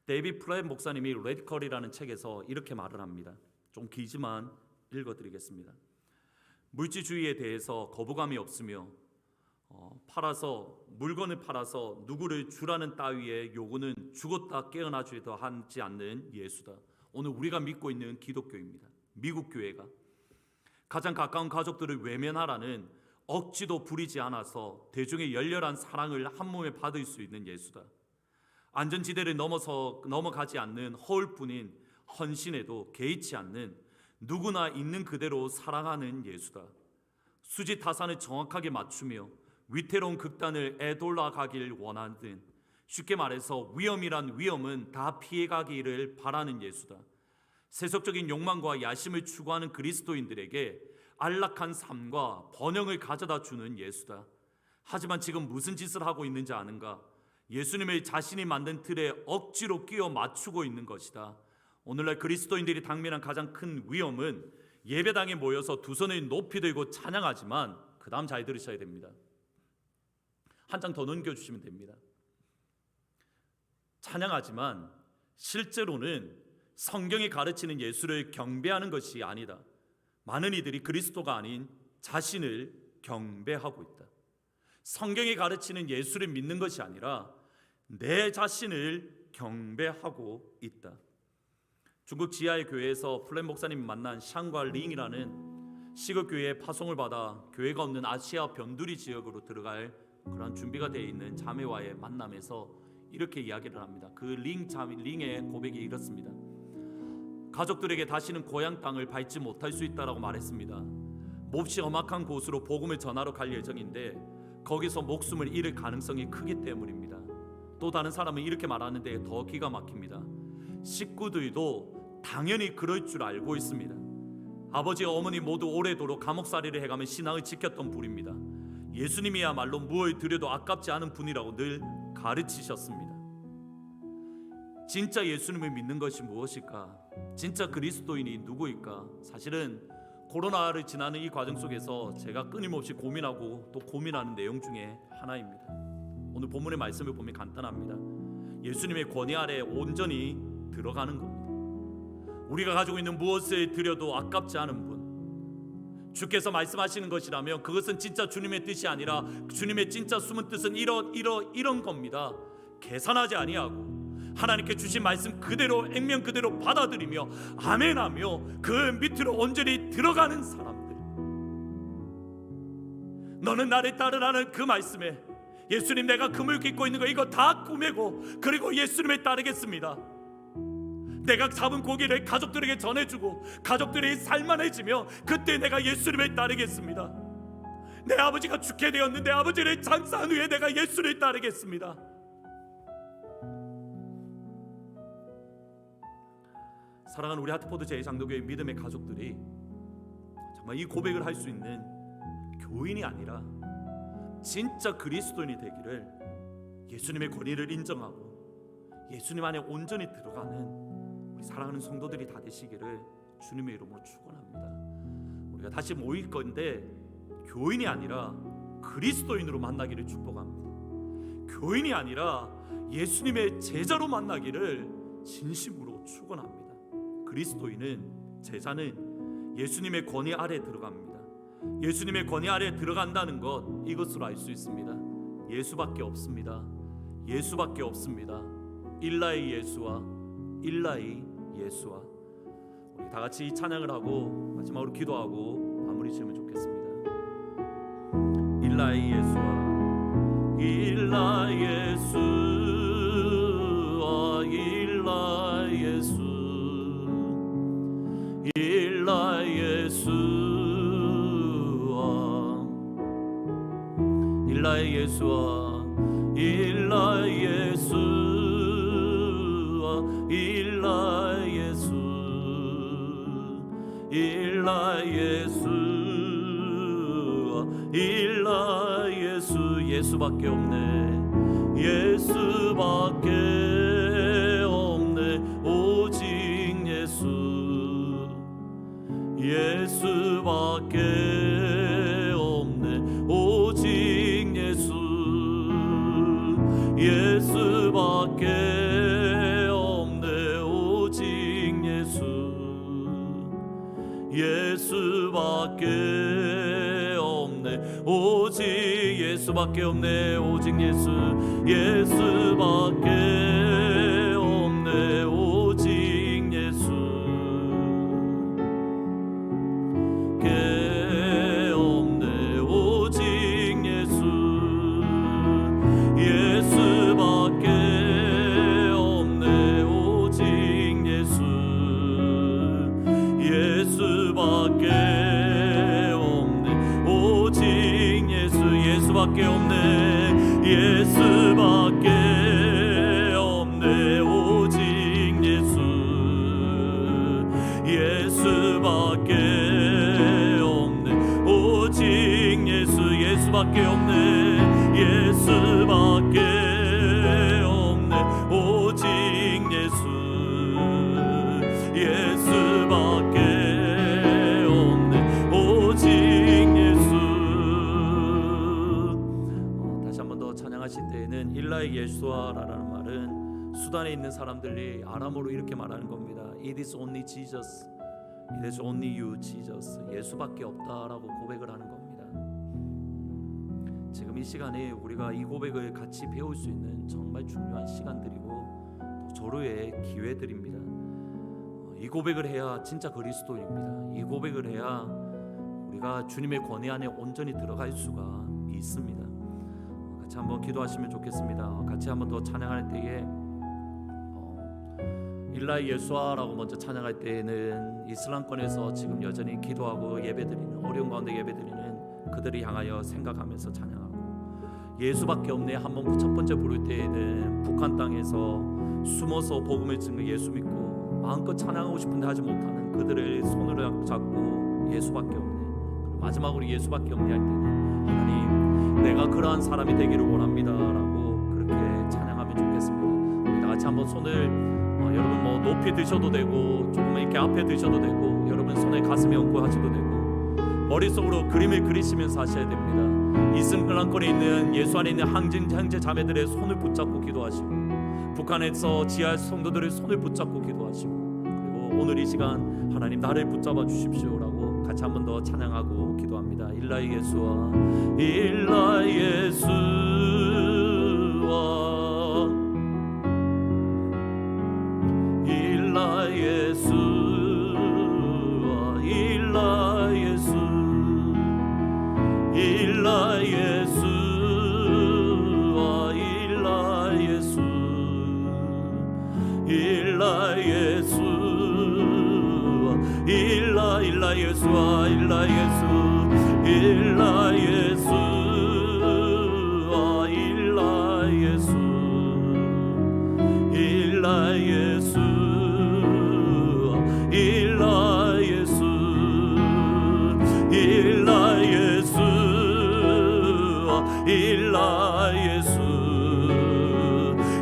데이비드 플랫 목사님이 레디컬이라는 책에서 이렇게 말을 합니다. 좀 길지만 읽어드리겠습니다. 물질주의에 대해서 거부감이 없으며 물건을 팔아서 누구를 주라는 따위의 요구는 죽었다 깨어나주려 하지 않는 예수다. 오늘 우리가 믿고 있는 기독교입니다. 미국 교회가 가장 가까운 가족들을 외면하라는 억지도 부리지 않아서 대중의 열렬한 사랑을 한 몸에 받을 수 있는 예수다. 안전지대를 넘어가지 않는 허울뿐인 헌신에도 개의치 않는 누구나 있는 그대로 사랑하는 예수다. 수지타산을 정확하게 맞추며 위태로운 극단을 애돌아 가길 원하는, 쉽게 말해서 위험이란 위험은 다 피해가기를 바라는 예수다. 세속적인 욕망과 야심을 추구하는 그리스도인들에게 안락한 삶과 번영을 가져다 주는 예수다. 하지만 지금 무슨 짓을 하고 있는지 아는가? 예수님을 자신이 만든 틀에 억지로 끼워 맞추고 있는 것이다. 오늘날 그리스도인들이 당면한 가장 큰 위험은 예배당에 모여서 두 손을 높이 들고 찬양하지만, 그 다음 잘 들으셔야 됩니다. 한 장 더 넘겨주시면 됩니다. 찬양하지만 실제로는 성경이 가르치는 예수를 경배하는 것이 아니다. 많은 이들이 그리스도가 아닌 자신을 경배하고 있다. 성경이 가르치는 예수를 믿는 것이 아니라 내 자신을 경배하고 있다. 중국 지하의 교회에서 플랫 목사님 만난 샹과 링이라는 시극교회의 파송을 받아 교회가 없는 아시아 변두리 지역으로 들어갈 그런 준비가 되어 있는 자매와의 만남에서 이렇게 이야기를 합니다. 그 링의 고백이 이렇습니다. 가족들에게 다시는 고향 땅을 밟지 못할 수 있다라고 말했습니다. 몹시 험악한 곳으로 복음을 전하러 갈 예정인데 거기서 목숨을 잃을 가능성이 크기 때문입니다. 또 다른 사람은 이렇게 말하는데 더 기가 막힙니다. 식구들도 당연히 그럴 줄 알고 있습니다. 아버지와 어머니 모두 오래도록 감옥살이를 해가며 신앙을 지켰던 분입니다. 예수님이야말로 무엇을 드려도 아깝지 않은 분이라고 늘 가르치셨습니다. 진짜 예수님을 믿는 것이 무엇일까? 진짜 그리스도인이 누구일까? 사실은 코로나를 지나는 이 과정 속에서 제가 끊임없이 고민하고 또 고민하는 내용 중에 하나입니다. 오늘 본문의 말씀을 보면 간단합니다. 예수님의 권위 아래 온전히 들어가는 겁니다. 우리가 가지고 있는 무엇을 드려도 아깝지 않은 분, 주께서 말씀하시는 것이라면 그것은 진짜 주님의 뜻이 아니라 주님의 진짜 숨은 뜻은 이런 겁니다. 계산하지 아니하고 하나님께 주신 말씀 그대로 액면 그대로 받아들이며 아멘하며 그 밑으로 온전히 들어가는 사람들. 너는 나를 따르라는 그 말씀에 예수님, 내가 금을 깃고 있는 거 이거 다 꾸매고 그리고 예수님을 따르겠습니다. 내가 잡은 고기를 가족들에게 전해주고 가족들이 살만해지며 그때 내가 예수님을 따르겠습니다. 내 아버지가 죽게 되었는데 아버지를 장사한 후에 내가 예수를 따르겠습니다. 사랑하는 우리 하트포드 제2장로교회 믿음의 가족들이 정말 이 고백을 할 수 있는 교인이 아니라 진짜 그리스도인이 되기를, 예수님의 권위를 인정하고 예수님 안에 온전히 들어가는 우리 사랑하는 성도들이 다 되시기를 주님의 이름으로 축원합니다. 우리가 다시 모일 건데 교인이 아니라 그리스도인으로 만나기를 축복합니다. 교인이 아니라 예수님의 제자로 만나기를 진심으로 축원합니다. 그리스도인은, 제자는 예수님의 권위 아래 들어갑니다. 예수님의 권위 아래 들어간다는 것, 이것으로 알 수 있습니다. 예수밖에 없습니다. 예수밖에 없습니다. 일라의 예수와 일라의 예수와. 우리 다 같이 이 찬양을 하고 마지막으로 기도하고 마무리 지으면 좋겠습니다. 일라의 예수와 일라 예수와 일라 예수 일라 예수와 일라 예수와 일라 예수와 일라 예수 일라 예수와 일라 예수. 예수밖에 없네. 예수밖에 없네. 오직 예수. 예수밖에 없네. 오직 예수. 예수밖에 없네. 오직 예수. 예수밖에 없네. 오직 예수밖에 없네. 오직 예수. 예수밖에 없네. 오직 예수. 게 없네. 오직 예수. 예수밖에 없네. 오직 예수. 예수밖에 없네. 오직 예수. 예수밖에 없네. 예수밖에 없네. 오직 예수. 예수밖에 없네. 오직 예수. 예수밖에 없네. 예수밖에 없네. 오직 예수. 예수밖에 없네. 오직 예수. 다시 한 번 더 찬양하실 때에는 일라의 예수와라는 말은 수단에 있는 사람들이 아람어로 이렇게 말하는 겁니다. It is only Jesus. It is only you, Jesus. 예수밖에 없다라고 고백을 하는 겁니다. 지금 이 시간에 우리가 이 고백을 같이 배울 수 있는 정말 중요한 시간들이고 또 절호의 기회들입니다. 이 고백을 해야 진짜 그리스도입니다. 이 고백을 해야 우리가 주님의 권위 안에 온전히 들어갈 수가 있습니다. 같이 한번 기도하시면 좋겠습니다. 같이 한번 더 찬양할 때에 일라의 예수와라고 먼저 찬양할 때에는 이슬람권에서 지금 여전히 기도하고 예배드리는, 어려운 가운데 예배드리는 그들을 향하여 생각하면서 찬양하고, 예수밖에 없네 한번 첫 번째 부를 때에는 북한 땅에서 숨어서 복음을 듣는 예수 믿고 마음껏 찬양하고 싶은데 하지 못하는 그들의 손을 잡고 예수밖에 없네, 그리고 마지막으로 예수밖에 없네 할 때는 하나님 내가 그러한 사람이 되기를 원합니다 라고 그렇게 찬양하면 좋겠습니다. 우리 다 같이 한번 손을 여러분 뭐 높이 드셔도 되고 조금 이렇게 앞에 드셔도 되고 여러분 손에 가슴에 얹고 하셔도 되고 머릿속으로 그림을 그리시면서 하셔야 됩니다. 이슬람권에 있는 예수 안에 있는 형제 자매들의 손을 붙잡고 기도하시고 북한에서 지하 성도들의 손을 붙잡고 기도하시고 그리고 오늘 이 시간 하나님 나를 붙잡아 주십시오라고 같이 한 번 더 찬양하고 기도합니다. 일라의 예수와 일라 예수와 일라 예수와 일라 예수 일라 일라 예수와 일라 예수 일라 예수 일라 예수 일라 예수 일라 예수 일라 예수 일라 예수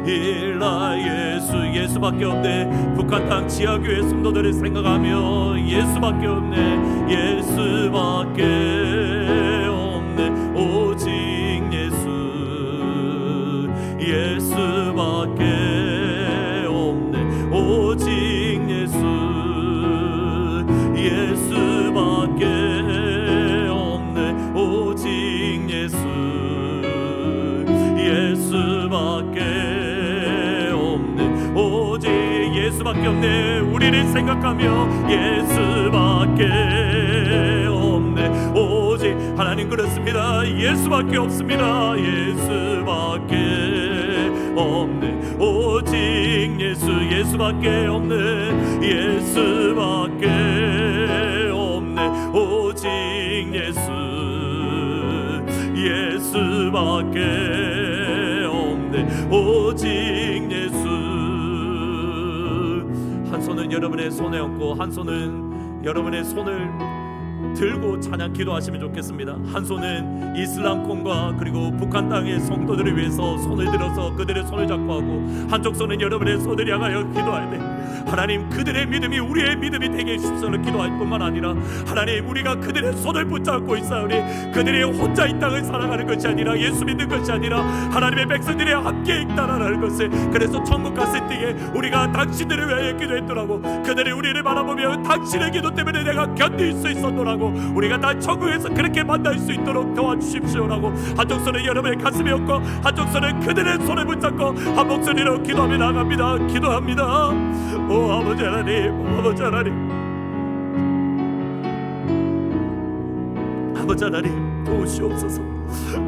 일라 예수 예수밖에 없네. 북한 땅 지하교회 성도들을 생각하며 예수밖에 없네. 예수밖에 없네. 오직 예수 예수밖에 없네. 오직 예수 예수밖에 없네. 오직 예수 예수밖에 없네. 오직 예수밖에 없네. 우리를 생각하며 예수밖에 없네. 오직 하나님 그렇습니다. 예수밖에 없습니다. 예수밖에 없네. 오직 예수 예수밖에 없네. 예수밖에 없네. 오직 예수 예수밖에 없네. 오직 예수. 한 손은 여러분의 손에 얹고 한 손은 여러분의 손을 들고 찬양 기도하시면 좋겠습니다. 한 손은 이슬람권과 그리고 북한 땅의 성도들을 위해서 손을 들어서 그들의 손을 잡고 하고, 한쪽 손은 여러분의 손을 향하여 기도해야 돼. 하나님 그들의 믿음이 우리의 믿음이 되게 해주십시오 기도할 뿐만 아니라, 하나님 우리가 그들의 손을 붙잡고 있사오니 그들이 혼자 이 땅을 살아가는 것이 아니라, 예수 믿는 것이 아니라 하나님의 백성들이 함께 있다라는 것을, 그래서 천국 갔을 때에 우리가 당신들을 위하여 기도했더라고. 그들이 우리를 바라보며 당신의 기도 때문에 내가 견딜 수 있었노라고, 우리가 다 천국에서 그렇게 만날 수 있도록 도와주십시오라고 한쪽 손을 여러분의 가슴에 얹고 한쪽 손을 그들의 손을 붙잡고 한 목소리로 기도하며 나갑니다. 기도합니다. 오 아버지 하나님, 아버지 하나님, 아버지 하나님 도우시옵소서.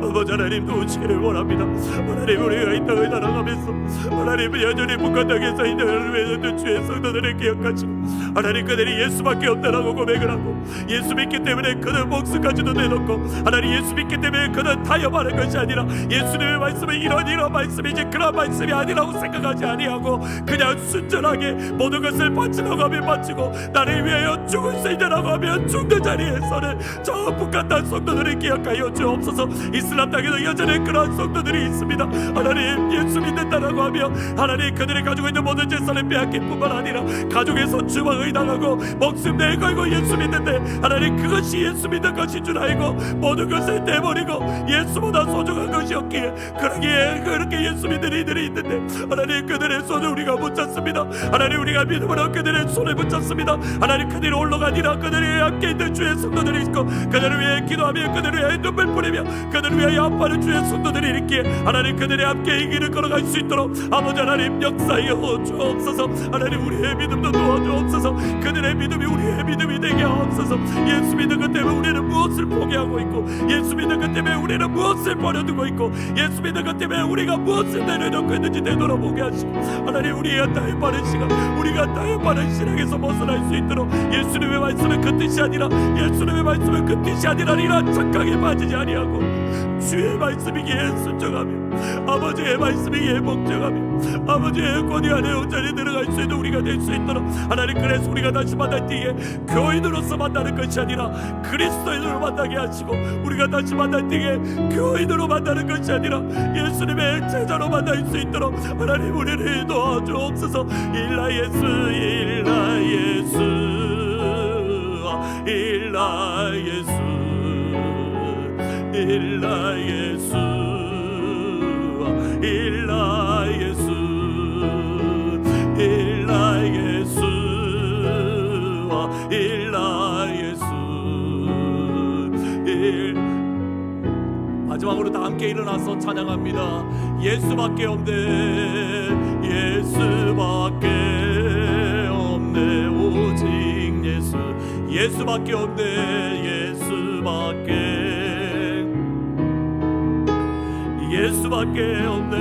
아버지 하나님 도우시기를 원합니다. 하나님 우리가 이 땅을 살아가면서 하나님 여전히 북한 땅에서 이 땅을 위해서 주의 성도들을 기억하시고, 하나님 그들이 예수밖에 없다라고 고백을 하고, 예수 믿기 때문에 그들 목숨까지도 내놓고, 하나님 예수 믿기 때문에 그들 타협하는 것이 아니라, 예수님의 말씀은 이런 말씀이지 그런 말씀이 아니라고 생각하지 아니하고 그냥 순전하게 모든 것을 바치라고 하면 바치고, 나를 위하여 죽을 수 있다라고 하면 죽는 자리에서는 저 북한 땅 성도들을 기억하여 주옵소서. 이슬람 땅에도 여전히 그러한 성도들이 있습니다. 하나님 예수 믿는다라고 하며 하나님 그들이 가지고 있는 모든 재산을 빼앗길 뿐만 아니라 가족에서 주방을 당하고 목숨 내걸고 예수 믿는데, 하나님 그것이 예수 믿는 것인 줄 알고 모든 것을 내버리고 예수보다 소중한 것이 없기에 그렇게 예수 믿는 이들이 있는데, 하나님 그들의 손을 우리가 붙잡습니다. 하나님 우리가 믿음으로 그들의 손을 붙잡습니다. 하나님 그들이 홀로가 아니라 그들이 함께 있는 주의 성도들이 있고, 그들을 위해 기도하며 그들을 위해 눈물 뿌리며 그들을 위해 아파하는 주의 성도들이 있기에 하나님 그들이 함께 이 길을 걸어갈 수 있도록 아버지 하나님 역사하여 주옵소서. 하나님 우리의 믿음도 도와주옵소서. 그들의 믿음이 우리의 믿음이 되게 하옵소서. 예수 믿는 것 때문에 우리는 무엇을 포기하고 있고, 예수 믿는 것 때문에 우리는 무엇을 버려두고 있고, 예수 믿는 것 때문에 우리가 무엇을 내려놓고 있는지 되돌아보게 하시고, 하나님 우리가 타협하는 시간, 우리가 타협하는 신앙에서 벗어날 수 있도록 예수님의 말씀은 그 뜻이 아니라, 예수님의 말씀은 그 뜻이 아니라 이런 착각에 빠지지 아니하고 주의 말씀이기에 순종하며 아버지의 말씀이기에 복종하며 아버지의 권위 안에 온전히 들어갈 수 있는 우리가 될 수 있도록, 하나님 그래서 우리가 다시 만날 때에 교인으로서 만나는 것이 아니라 그리스도인으로 만나게 하시고, 우리가 다시 만날 때에 교인으로 만나는 것이 아니라 예수님의 제자로 만날 수 있도록 하나님 우리를 도와주옵소서. 일라 예수 일라 예수 일라 예수 일라 예수 일라 예수 일라 예수 일라 예수 마지막으로 다 함께 일어나서 찬양합니다. 예수밖에 없네, 예수밖에 없네, 오직 예수, 예수밖에 없네, 예수밖에 없네,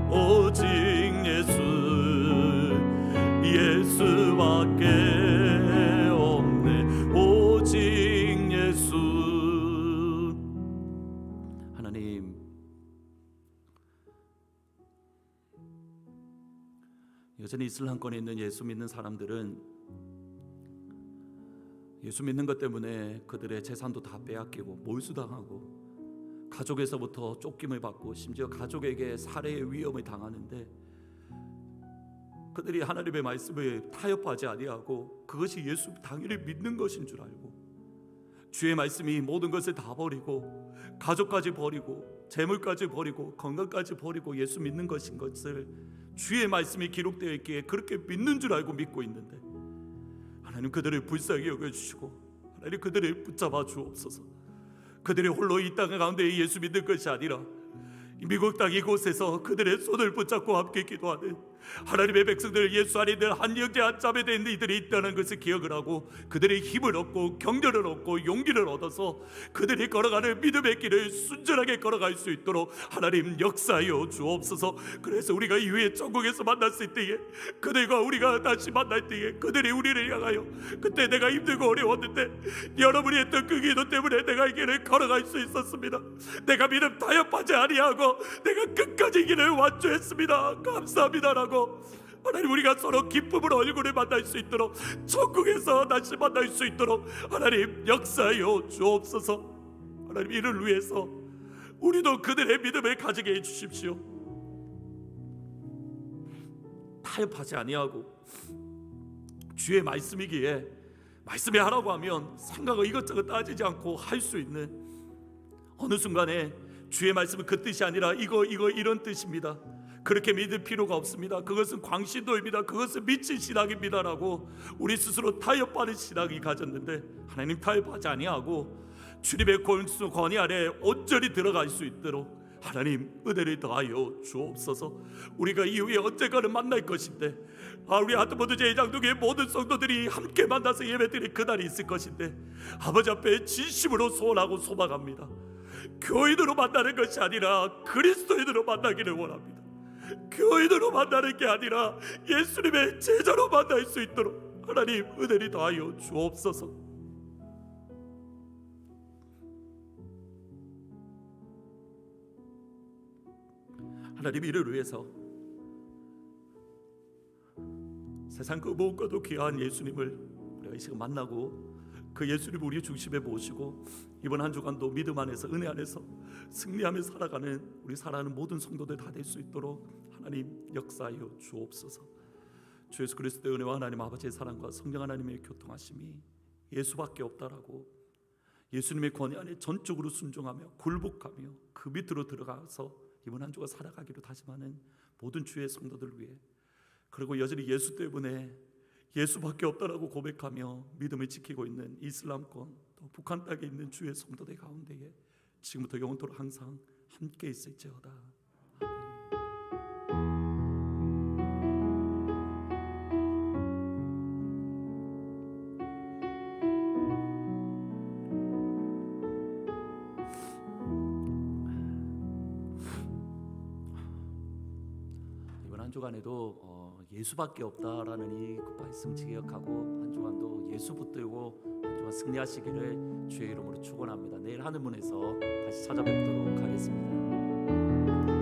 오직 예수, 예수 하나님, 여전히 이슬람권에 있는 예수 믿는 사람들은 예수 믿는 것 때문에 그들의 재산도 다 빼앗기고 몰수당하고 가족에서부터 쫓김을 받고 심지어 가족에게 살해의 위험을 당하는데, 그들이 하나님의 말씀을 타협하지 아니하고 그것이 예수 당연히 믿는 것인 줄 알고 주의 말씀이 모든 것을 다 버리고 가족까지 버리고 재물까지 버리고 건강까지 버리고 예수 믿는 것인 것을 주의 말씀이 기록되어 있기에 그렇게 믿는 줄 알고 믿고 있는데, 하나님 그들을 불쌍히 여겨주시고 하나님 그들을 붙잡아 주옵소서. 그들이 홀로 이 땅 가운데 예수 믿는 것이 아니라 미국 땅 이곳에서 그들의 손을 붙잡고 함께 기도하는 하나님의 백성들, 예수 안에 있는 한 형제 한 자매 된 이들이 있다는 것을 기억을 하고 그들의 힘을 얻고 격려를 얻고 용기를 얻어서 그들이 걸어가는 믿음의 길을 순전하게 걸어갈 수 있도록 하나님 역사하여 주옵소서. 그래서 우리가 이후에 천국에서 만났을 때에 그들과 우리가 다시 만날 때에 그들이 우리를 향하여 그때 내가 힘들고 어려웠는데 여러분이 했던 그 기도 때문에 내가 이 길을 걸어갈 수 있었습니다. 내가 믿음 타협하지 아니하고 내가 끝까지 이 길을 완주했습니다. 감사합니다라고 하나님, 우리가 서로 기쁨으로 얼굴을 만날 수 있도록, 천국에서 다시 만날 수 있도록 하나님 역사하여 주옵소서. 하나님, 이를 위해서 우리도 그들의 믿음을 가지게 해주십시오. 타협하지 아니하고 주의 말씀이기에 말씀에 하라고 하면 생각을 이것저것 따지지 않고 할 수 있는, 어느 순간에 주의 말씀은 그 뜻이 아니라 이거 이런 뜻입니다, 그렇게 믿을 필요가 없습니다, 그것은 광신도입니다, 그것은 미친 신앙입니다라고 우리 스스로 타협하는 신앙이 가졌는데, 하나님 타협하지 아니하고 주님의 권위 아래 온전히 들어갈 수 있도록 하나님 은혜를 더하여 주옵소서. 우리가 이후에 언젠가는 만날 것인데, 우리 하트보드 제장동의 모든 성도들이 함께 만나서 예배드릴 그날이 있을 것인데, 아버지 앞에 진심으로 소원하고 소망합니다. 교인으로 만나는 것이 아니라 그리스도인으로 만나기를 원합니다. 교인으로 만나는 게 아니라 예수님의 제자로 만날 수 있도록 하나님 은혜를 더하여 주옵소서. 하나님, 이를 위해서 세상 그 무엇과도 귀한 예수님을 우리가 이 시간 만나고 그 예수님을 우리 중심에 모시고 이번 한 주간도 믿음 안에서 은혜 안에서 승리하며 살아가는 우리 사랑하는 모든 성도들 다 될 수 있도록 하나님 역사하여 주옵소서. 주 예수 그리스도의 은혜와 하나님 아버지의 사랑과 성령 하나님의 교통하심이 예수밖에 없다라고 예수님의 권위 안에 전적으로 순종하며 굴복하며 그 밑으로 들어가서 이번 한 주가 살아가기로 다짐하는 모든 주의 성도들 위해, 그리고 여전히 예수 때문에 예수밖에 없다라고 고백하며 믿음을 지키고 있는 이슬람권 또 북한 땅에 있는 주의 성도들 가운데에 지금부터 영원토록 항상 함께 있을지어다. 이번 한 주간에도 예수밖에 없다라는 이 그 말씀 기억하고 한 주간도 예수 붙들고 한 주간 승리하시기를 주의 이름으로 축원합니다. 내일 하늘문에서 다시 찾아뵙도록 하겠습니다.